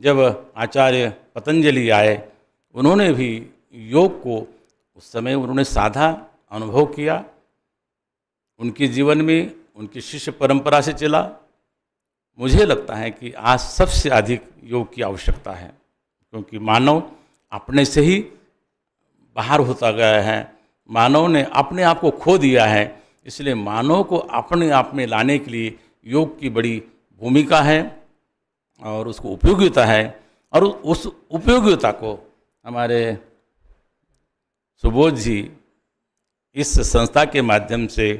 जब आचार्य पतंजलि आए उन्होंने भी योग को उस समय उन्होंने साधा अनुभव किया, उनके जीवन में उनकी शिष्य परंपरा से चला। मुझे लगता है कि आज सबसे अधिक योग की आवश्यकता है, क्योंकि मानव अपने से ही बाहर होता गया है, मानव ने अपने आप को खो दिया है। इसलिए मानव को अपने आप में लाने के लिए योग की बड़ी भूमिका है और उसको उपयोगिता है। और उस उपयोगिता को हमारे सुबोध जी इस संस्था के माध्यम से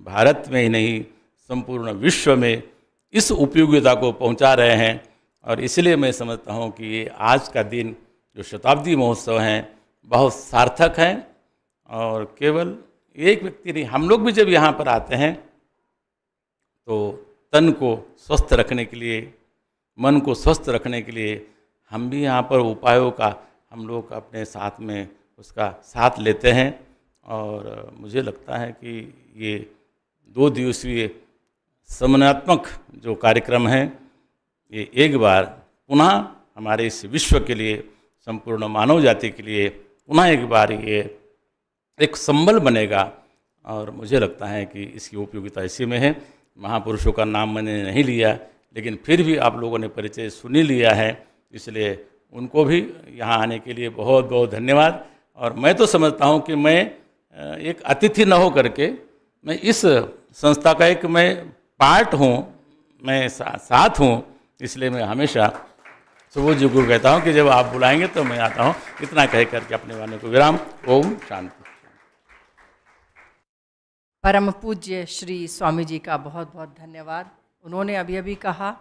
भारत में ही नहीं संपूर्ण विश्व में इस उपयोगिता को पहुंचा रहे हैं। और इसलिए मैं समझता हूं कि ये आज का दिन जो शताब्दी महोत्सव हैं बहुत सार्थक है। और केवल एक व्यक्ति नहीं, हम लोग भी जब यहाँ पर आते हैं तो तन को स्वस्थ रखने के लिए, मन को स्वस्थ रखने के लिए हम भी यहाँ पर उपायों का हम लोग अपने साथ में उसका साथ लेते हैं। और मुझे लगता है कि ये 2 दिवसीय समन्वयात्मक जो कार्यक्रम है ये एक बार पुनः हमारे इस विश्व के लिए, संपूर्ण मानव जाति के लिए पुनः एक बार ये एक संबल बनेगा। और मुझे लगता है कि इसकी उपयोगिता इसी में है। महापुरुषों का नाम मैंने नहीं लिया, लेकिन फिर भी आप लोगों ने परिचय सुन ही लिया है, इसलिए उनको भी यहाँ आने के लिए बहुत बहुत धन्यवाद। और मैं तो समझता हूँ कि मैं एक अतिथि न हो करके मैं इस संस्था का एक मैं पार्ट हूँ, मैं साथ हूँ। इसलिए मैं हमेशा सुबोध जी को कहता हूँ कि जब आप बुलाएंगे तो मैं आता हूँ। इतना कह करके अपने वाणी को विराम। ओम शांति। परम पूज्य श्री स्वामी जी का बहुत बहुत धन्यवाद। उन्होंने अभी अभी कहा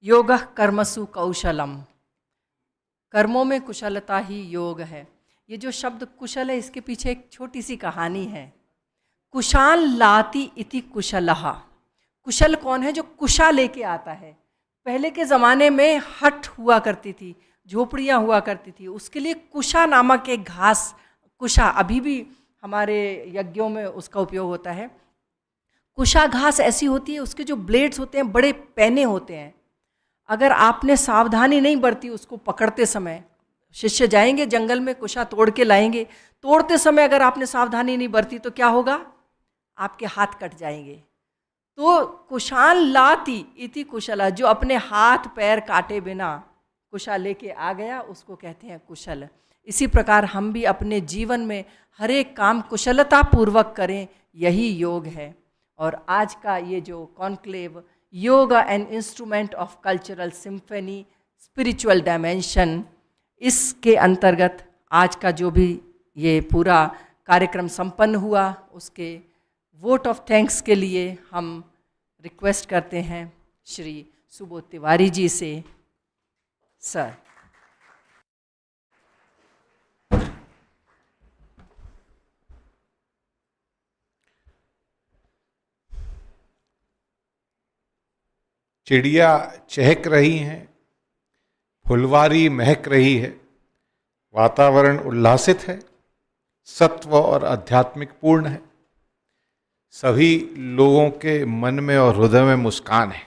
योगः कर्मसु कौशलम, कर्मों में कुशलता ही योग है। ये जो शब्द कुशल है इसके पीछे एक छोटी सी कहानी है। कुशाल लाति इति कुशलः। कुशल कौन है? जो कुशा लेके आता है। पहले के ज़माने में हट हुआ करती थी, झोपड़ियाँ हुआ करती थी, उसके लिए कुशा नामक एक घास, कुशा अभी भी हमारे यज्ञों में उसका उपयोग होता है। कुशा घास ऐसी होती है, उसके जो ब्लेड्स होते हैं बड़े पैने होते हैं। अगर आपने सावधानी नहीं बरती उसको पकड़ते समय, शिष्य जाएंगे जंगल में कुशा तोड़ के लाएंगे, तोड़ते समय अगर आपने सावधानी नहीं बरती तो क्या होगा? आपके हाथ कट जाएंगे। तो कुशाल लाती इति कुशला, जो अपने हाथ पैर काटे बिना कुशा लेके आ गया उसको कहते हैं कुशल। इसी प्रकार हम भी अपने जीवन में हर एक काम कुशलता पूर्वक करें, यही योग है। और आज का ये जो conclave yoga and instrument of cultural symphony spiritual dimension, इसके अंतर्गत आज का जो भी ये पूरा कार्यक्रम संपन्न हुआ उसके वोट ऑफ थैंक्स के लिए हम रिक्वेस्ट करते हैं श्री सुबोध तिवारी जी से। सर। चिड़िया चहक रही हैं, फुलवारी महक रही है, वातावरण उल्लासित है, सत्व और आध्यात्मिक पूर्ण है, सभी लोगों के मन में और हृदय में मुस्कान है।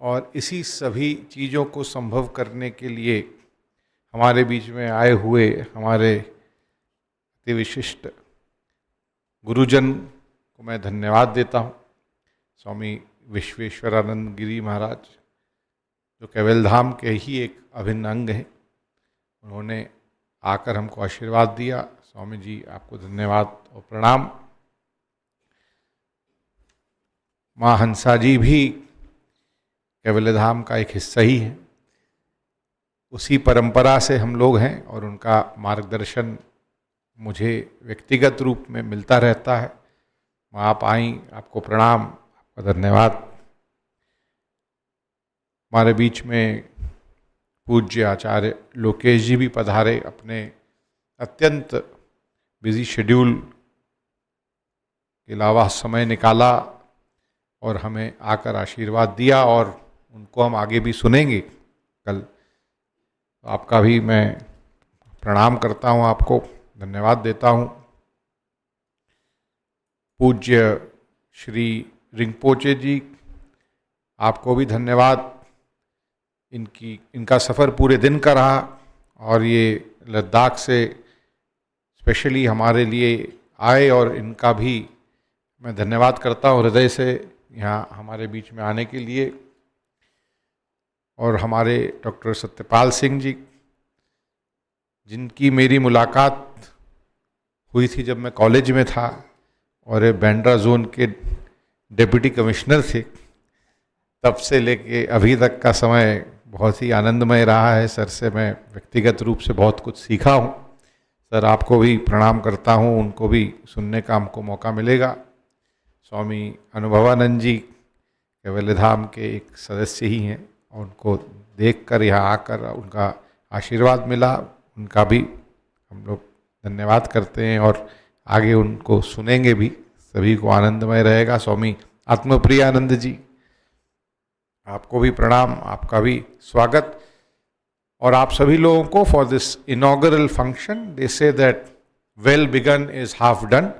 और इसी सभी चीज़ों को संभव करने के लिए हमारे बीच में आए हुए हमारे अति विशिष्ट गुरुजन को मैं धन्यवाद देता हूँ। स्वामी विश्वेश्वरानंद गिरी महाराज, जो कैवल्यधाम के ही एक अभिन्न अंग हैं, उन्होंने आकर हमको आशीर्वाद दिया। स्वामी जी, आपको धन्यवाद और प्रणाम। माँ हंसाजी भी कैवल्यधाम का एक हिस्सा ही है, उसी परंपरा से हम लोग हैं और उनका मार्गदर्शन मुझे व्यक्तिगत रूप में मिलता रहता है। माँ आप आई, आपको प्रणाम, आपका धन्यवाद। हमारे बीच में पूज्य आचार्य लोकेश जी भी पधारे, अपने अत्यंत बिजी शेड्यूल के अलावा समय निकाला और हमें आकर आशीर्वाद दिया, और उनको हम आगे भी सुनेंगे कल। तो आपका भी मैं प्रणाम करता हूँ, आपको धन्यवाद देता हूँ। पूज्य श्री रिंपोचे जी, आपको भी धन्यवाद। इनका सफ़र पूरे दिन का रहा और ये लद्दाख से स्पेशली हमारे लिए आए, और इनका भी मैं धन्यवाद करता हूँ हृदय से यहाँ हमारे बीच में आने के लिए। और हमारे डॉक्टर सत्यपाल सिंह जी, जिनकी मेरी मुलाकात हुई थी जब मैं कॉलेज में था और ये बैंड्रा जोन के डिप्टी कमिश्नर थे, तब से लेके अभी तक का समय बहुत ही आनंदमय रहा है। सर से मैं व्यक्तिगत रूप से बहुत कुछ सीखा हूँ। सर, आपको भी प्रणाम करता हूँ, उनको भी सुनने का हमको मौका मिलेगा। स्वामी अनुभवानंद जी कैवल्यधाम के एक सदस्य ही हैं, और उनको देखकर यहाँ आकर उनका आशीर्वाद मिला, उनका भी हम लोग धन्यवाद करते हैं और आगे उनको सुनेंगे भी। सभी को आनंदमय रहेगा। स्वामी आत्मप्रियानंद जी, आपको भी प्रणाम, आपका भी स्वागत। और आप सभी लोगों को for this inaugural function, they say that well begun is half done,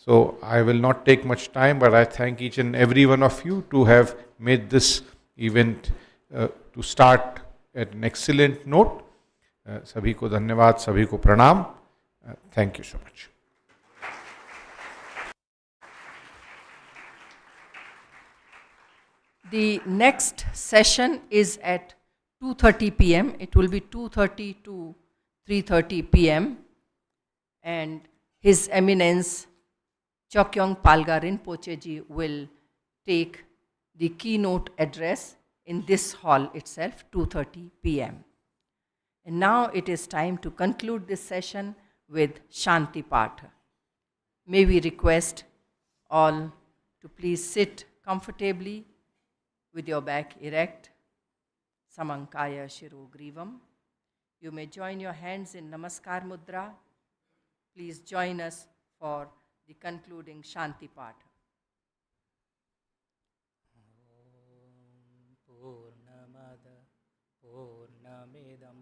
so I will not take much time, but I thank each and every one of you to have made this event to start at an excellent note. सभी को धन्यवाद, सभी को प्रणाम। Thank you so much. The next session is at 2:30 p.m. It will be 2:30 to 3:30 p.m. And His Eminence Chokyong Palga Rinpoche ji will take the keynote address in this hall itself, 2:30 p.m. And now it is time to conclude this session with Shanti Patha. May we request all to please sit comfortably with your back erect, Samankaya Shiro Grivam. You may join your hands in Namaskar Mudra. Please join us for the concluding Shanti Patha. Purnamada Purnamidam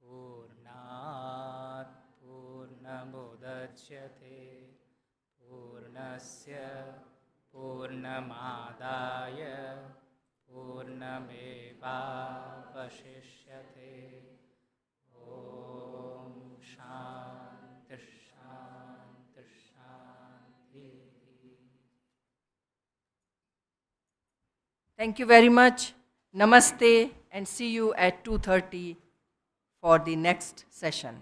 Purnat Purnamudachyate Purnasya Purnamadaya Purnamevavashishyate. Om Shanti Shanti Shanti. Thank you very much. Namaste, and see you at 2:30 for the next session.